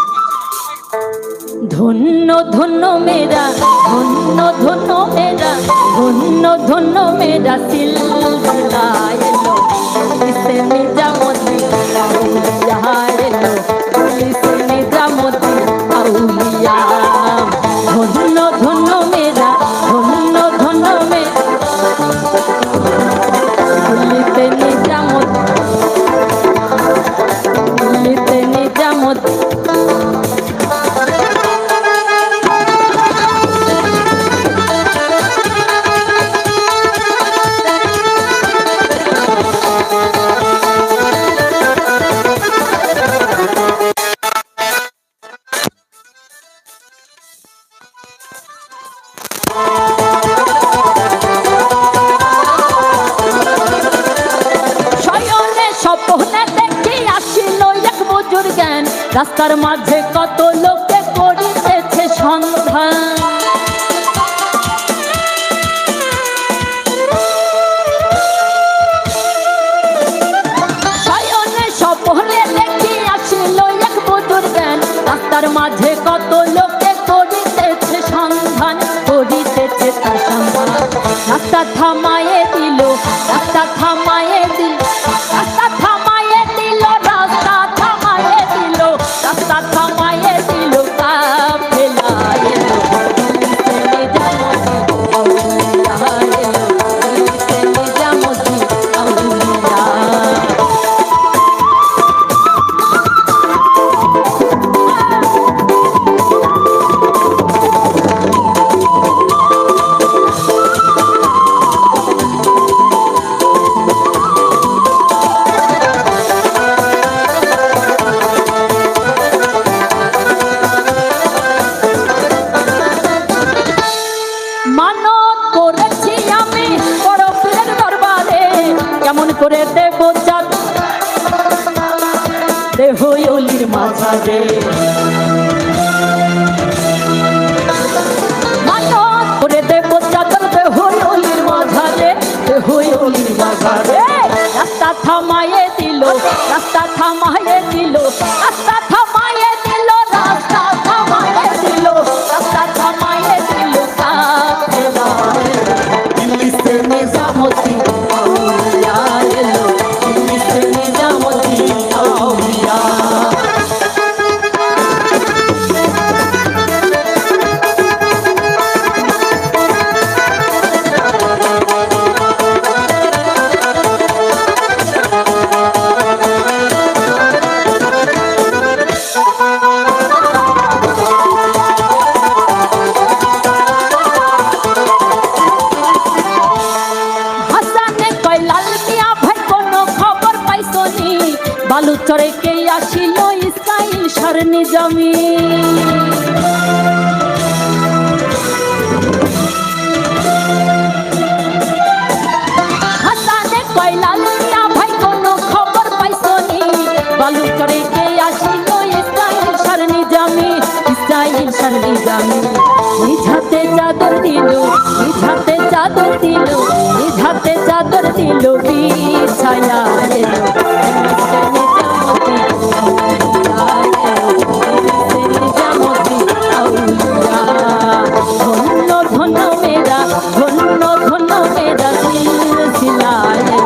Speaker 1: ধন্য ধন্য মেরা, ধন্য ধন্য মেরা, ধন্য ধন্য মেরা সিলসিলা এলো, ইসে নিজামতি আউলিয়া এলো, ইসে নিজামতি আউলিয়া। ধন্য ধন্য মেরা, ধন্য ধন্য মেরা, ইসে নিজামতি, ইসে নিজামতি। রাস্তার মাঝে কত লোকে করিতেছে সন্ধান। শয়নে স্বপ্নে দেখি আসিল এক বধূর জ্ঞান। রাস্তার মাঝে কত লোকে করিতেছে সন্ধান, করিতেছে তার সন্ধান। রাস্তা থামায়ে দিল, রাস্তা থামায়ে দিল, রাস্তা থামায়ে দিল, রাস্তা থামায়ে দিল, রাস্তা থামায়ে দিল কাফেলা এলো। দিল্লিতে নিজামতি আউলিয়া এলো, দিল্লিতে নিজামতি আউলিয়া। মানত করেছি আমি বড় পীরের দরবারে, কেমন করে দেব চাঁদ দেহ অলির মাঝারে। মানত করে দেব চাদর দেহ অলির মাঝারে, দেহ অলির মাঝারে। রাস্তা থামায়ে দিল, রাস্তা থামায়ে দিল, রাস্তা থামায়ে দিল, রাস্তা থামায়ে দিল, রাস্তা থামায়ে দিল কাফেলা এলো। দিল্লিতে নিজামতি আউলিয়া এলো, দিল্লিতে নিজামতি আউলিয়া। হাসানে কয় লাল মিয়া ভাই কোনো খবর পাইছনি, বালুচরে কে আসিল ইসরাইল সার নিজামি। হাসানে কয় লাল মিয়া ভাই কোনো খবর পাইছনি, বালুচরে কে আসিল ইসরাইল সার নিজামি, ইসরাইল সার নিজামি। নিজ হাতে চাদর দিল, নিজ হাতে চাদর দিল, নিজ হাতে চাদর দিল বিছায়া এলো। দিল্লিতে নিজামতি আউলিয়া এলো, দিল্লিতে নিজামতি আউলিয়া। ধন্য ধন্য মেরা, ধন্য ধন্য মেরা সিলসিলা এলো,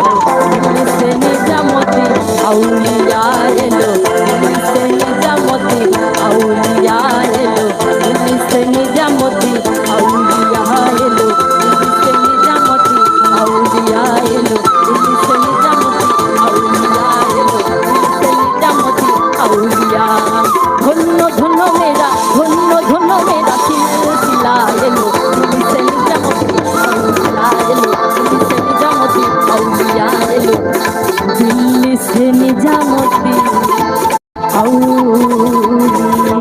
Speaker 1: দিল্লিতে নিজামতি আউলিয়া এলো, দিল্লিতে নিজামতি আউলিয়া এলো, দিল্লিতে নিজামতি আউলিয়া এলো, দিল্লিতে নিজামতি আউলিয়া এলো, দিল্লিতে নিজামতি আউলিয়া এলো, দিল্লিতে নিজামতি আউলিয়া। ধন্য ধন্য মেরা, ধন্য ধন্য মেরা সিলসিলা এলো, দিল্লিতে নিজামতি আউলিয়া এলো, দিল্লিতে নিজামতি আউলিয়া এলো, দিল্লিতে নিজামতি আউলিয়া।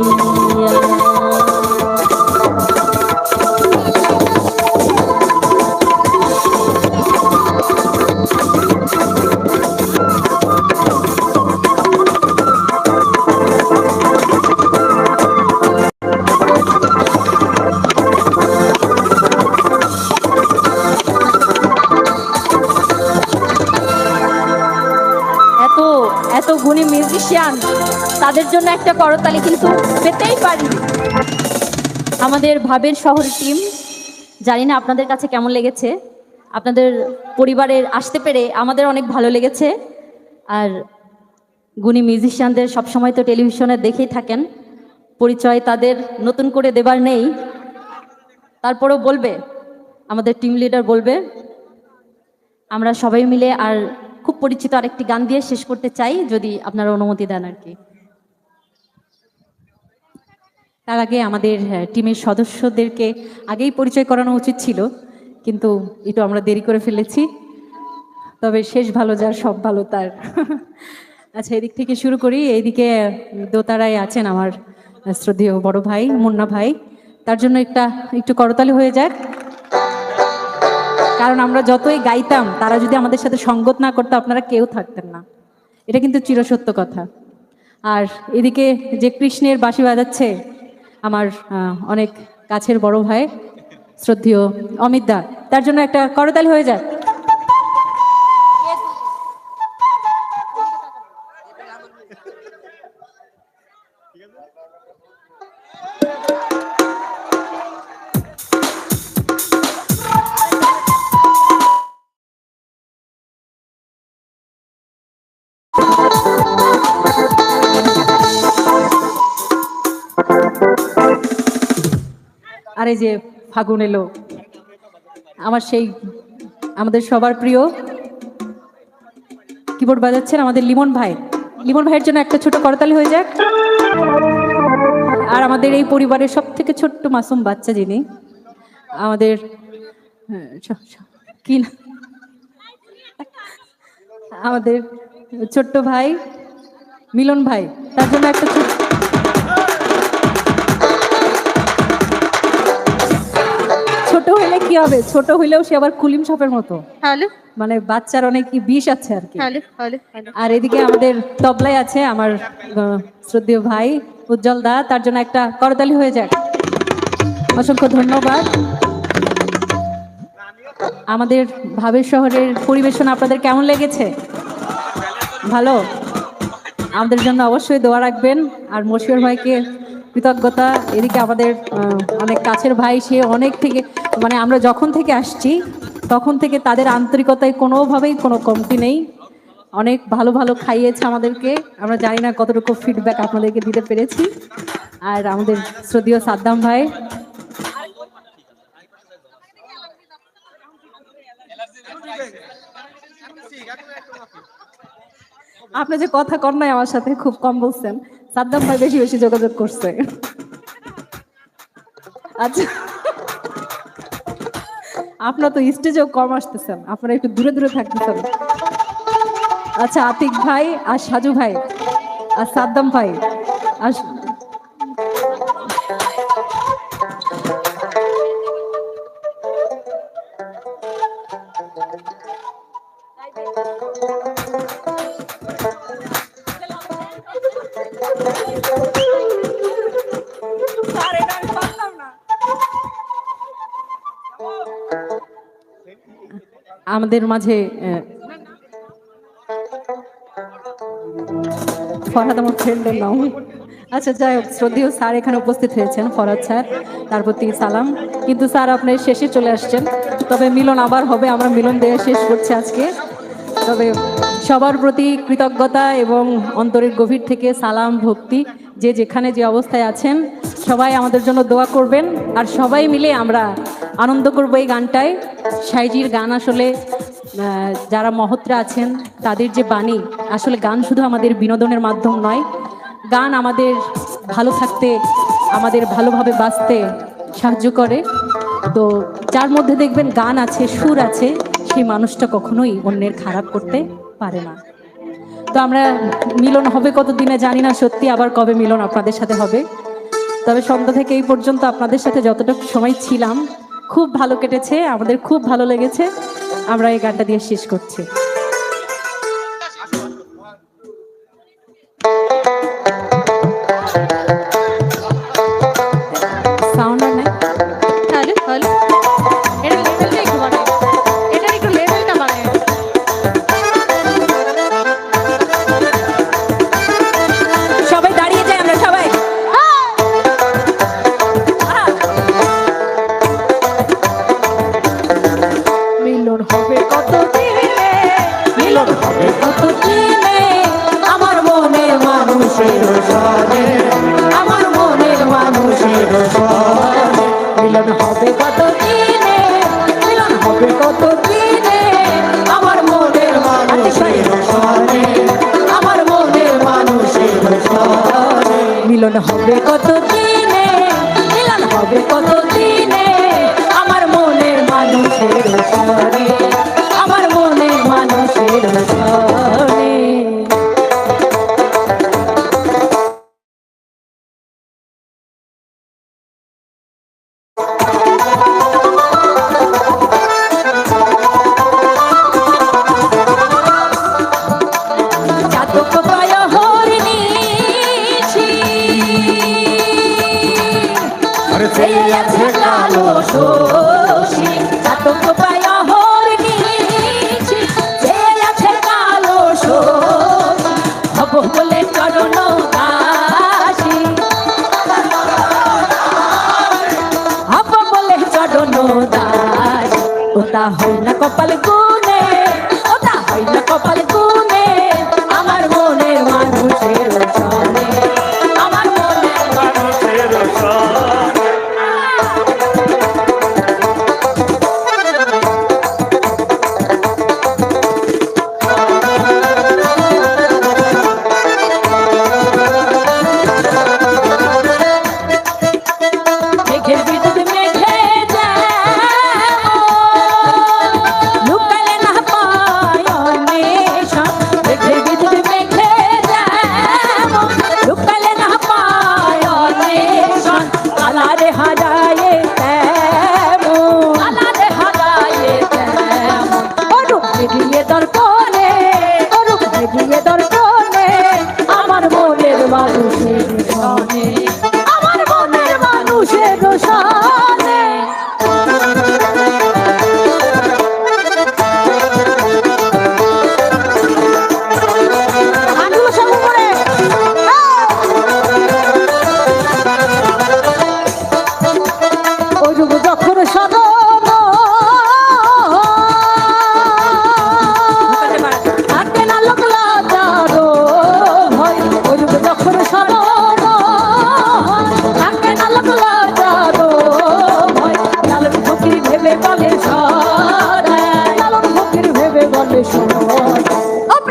Speaker 1: এত এত গুণী মিউজিশিয়ান, তাদের জন্য একটা করতালি কিন্তু পেতেই পারি। আমাদের ভাবের শহর টিম, জানি না আপনাদের কাছে কেমন লেগেছে, আপনাদের পরিবারের আসতে পেরে আমাদের অনেক ভালো লেগেছে। আর গুণী মিউজিশিয়ানদের সবসময় তো টেলিভিশনে দেখেই থাকেন, পরিচয় তাদের নতুন করে দেবার নেই, তারপরেও বলবে, আমাদের টিম লিডার বলবে। আমরা সবাই মিলে আর খুব পরিচিত আরেকটি গান দিয়ে শেষ করতে চাই, যদি আপনারা অনুমতি দেন আর কি। তার আগে আমাদের টিমের সদস্যদেরকে আগেই পরিচয় করানো উচিত ছিল, কিন্তু একটু আমরা দেরি করে ফেলেছি। তবে শেষ ভালো যার সব ভালো তার। আচ্ছা, এদিক থেকে শুরু করি। এইদিকে দোতারায় আছেন আমার শ্রদ্ধেয় বড় ভাই মুন্না ভাই, তার জন্য একটু করতালি হয়ে যাক। কারণ আমরা যতই গাইতাম, তারা যদি আমাদের সাথে সঙ্গত না করতো, আপনারা কেউ থাকতেন না। এটা কিন্তু চিরসত্য কথা।
Speaker 4: আর এদিকে যে কৃষ্ণের বাঁশি বাজাচ্ছে আমার অনেক কাছের বড় ভাই শ্রদ্ধেয় অমিত দা, তার জন্য একটা করতালি হয়ে যায়। আর এই যে ফাগুন এলো, আমার সেই আমাদের সবার প্রিয় কিবোর্ড বাজাচ্ছেন আমাদের লিমন ভাই। লিমন ভাইয়ের জন্য একটা ছোট করতালি হয়ে যাক। আর আমাদের এই পরিবারের সব থেকে ছোট্ট মাসুম বাচ্চা যিনি আমাদের কি না, আমাদের ছোট্ট ভাই মিলন ভাই, তার জন্য একটা ছোট হইলে কি হবে, ছোট হইলেও সে আবার কুলিম সাপের মতো, মানে বাচ্চার অনেক বিষ আছে আর কি। আর এদিকে আমাদের তবলায় আছে আমার শ্রদ্ধেয় ভাই উজ্জ্বল দা, তার জন্য একটা করতালি হয়ে যাক। অসংখ্য ধন্যবাদ। আমাদের ভাবের শহরের পরিবেশন আপনাদের কেমন লেগেছে? ভালো? আমাদের জন্য অবশ্যই দোয়া রাখবেন। আর মশিউর ভাইকে কৃতজ্ঞতা। এদিকে আমাদের অনেক কাছের ভাই, সে অনেক থেকে মানে আমরা যখন থেকে আসছি তখন থেকে তাদের আন্তরিকতায় কোনোভাবেই কোনো কমতি নেই। অনেক ভালো ভালো খাইয়েছে আমাদেরকে, আমরা জানি না কতটুকু ফিডব্যাক আপনাদেরকে দিতে পেরেছি। আর আমাদের শ্রদ্ধেয় সাদ্দাম ভাই, আপনি যে কথা কর নাই আমার সাথে, খুব কম বলছেন। সাদ্দাম ভাই বেশি বেশি যোগাযোগ করছে। আচ্ছা, আপনারা তো স্টেজেও কম আসতেছেন, আপনারা একটু দূরে দূরে থাকতেছেন। আচ্ছা, আতিক ভাই আর সাজু ভাই আর সাদ্দাম ভাই আর আমাদের মাঝে ফরহাদ আমার ফ্রেন্ডের নাম। আচ্ছা, যাই হোক, শ্রদ্ধেয় স্যার এখানে উপস্থিত হয়েছেন, ফরহাদ স্যার, তার প্রতি সালাম। কিন্তু স্যার আপনি শেষে চলে আসছেন, তবে মিলন আবার হবে, আমরা মিলন দিয়ে শেষ করছি আজকে। তবে সবার প্রতি কৃতজ্ঞতা এবং অন্তরের গভীর থেকে সালাম, ভক্তি। যে যেখানে যে অবস্থায় আছেন সবাই আমাদের জন্য দোয়া করবেন, আর সবাই মিলে আমরা আনন্দ করবো এই গানটায়। সাইজির গান আসলে যারা মহৎরা আছেন তাদের যে বাণী, আসলে গান শুধু আমাদের বিনোদনের মাধ্যম নয়, গান আমাদের ভালো থাকতে, আমাদের ভালোভাবে বাঁচতে সাহায্য করে। তো যার মধ্যে দেখবেন গান আছে, সুর আছে, সেই মানুষটা কখনোই অন্যের খারাপ করতে পারে না। তো আমরা মিলন হবে কতদিনে জানি না, সত্যি আবার কবে মিলন আপনাদের সাথে হবে। তবে সন্ধ্যা থেকে এই পর্যন্ত আপনাদের সাথে যতটুকু সময় ছিলাম খুব ভালো কেটেছে, আমাদের খুব ভালো লেগেছে। আমরা এই গানটা দিয়ে শেষ করছি। সাউন্ড নাই, হ্যালো হ্যালো, এটা লেভেলটা একটু বাড়াই, এটা একটু লেভেলটা বাড়াই। সবাই দাঁড়িয়ে যাই, আমরা সবাই মিলন হবে কত দিনে, মিলন হবে কত দিনে, আমার মনের মানুষের সনে, আমার মনের মানুষের সনে। মিলন হবে কত দিনে, মিলন হবে কত দিনে, আমার মনের মানুষের সনে, আমার মনের মানুষের সনে। মিলন হবে কত দিনে, মিলন হবে কত দিনে, আমার মনের মানুষের সনে, আমার মনের মানুষের সনে। চাতক পায় হরিণী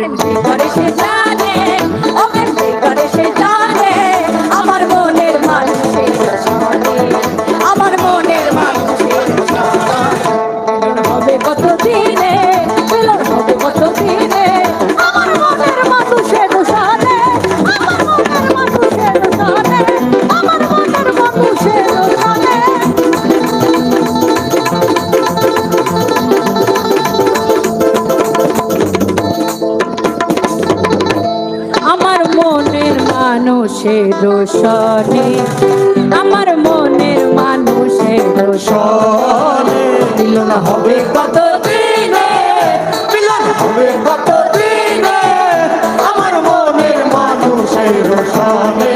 Speaker 1: প্রেম যে করে সে জানে, ও প্রেম যে করে সে জানে, আমার মনের মানুষের সনে, আমার মনের মানুষের সনে। মিলন হবে কত দিনে, মিলন হবে কত দিনে, আমার মনের মানুষের সনে, আমার মনের মানুষের সনে, আমার মনের মানুষের সনে। আমার মনের মানুষের সনে, আমার মনের মানুষের সনে। মিলন হবে কত দিনে, মিলন হবে কত দিনে, আমার মনের মানুষের সনে,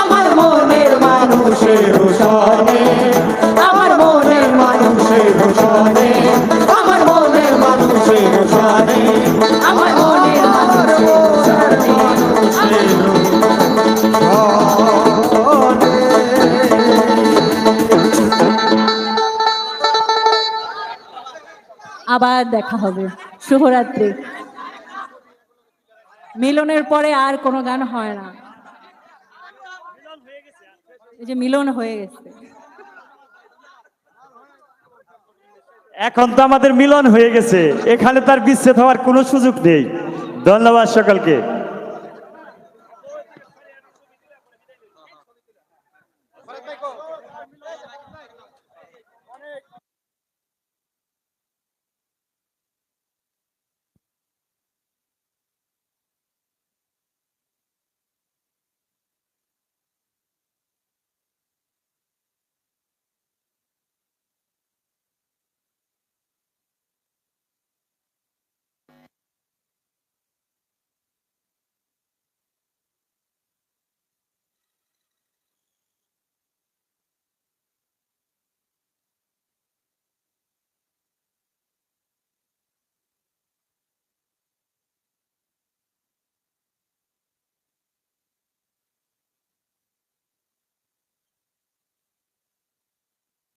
Speaker 1: আমার মনের মানুষের সনে, আমার মনের মানুষের সনে, আমার মনের মানুষের সনে, আমার মনের মানুষের
Speaker 4: আবার দেখা হবে। শুভরাত্রি। মিলনের পরে আর কোনো গান হয় না, এই যে মিলন হয়ে গেছে।
Speaker 5: এখন তো আমাদের মিলন হয়ে গেছে, এখানে তার বিচ্ছেদ হওয়ার কোনো সুযোগ নেই। ধন্যবাদ সকলকে।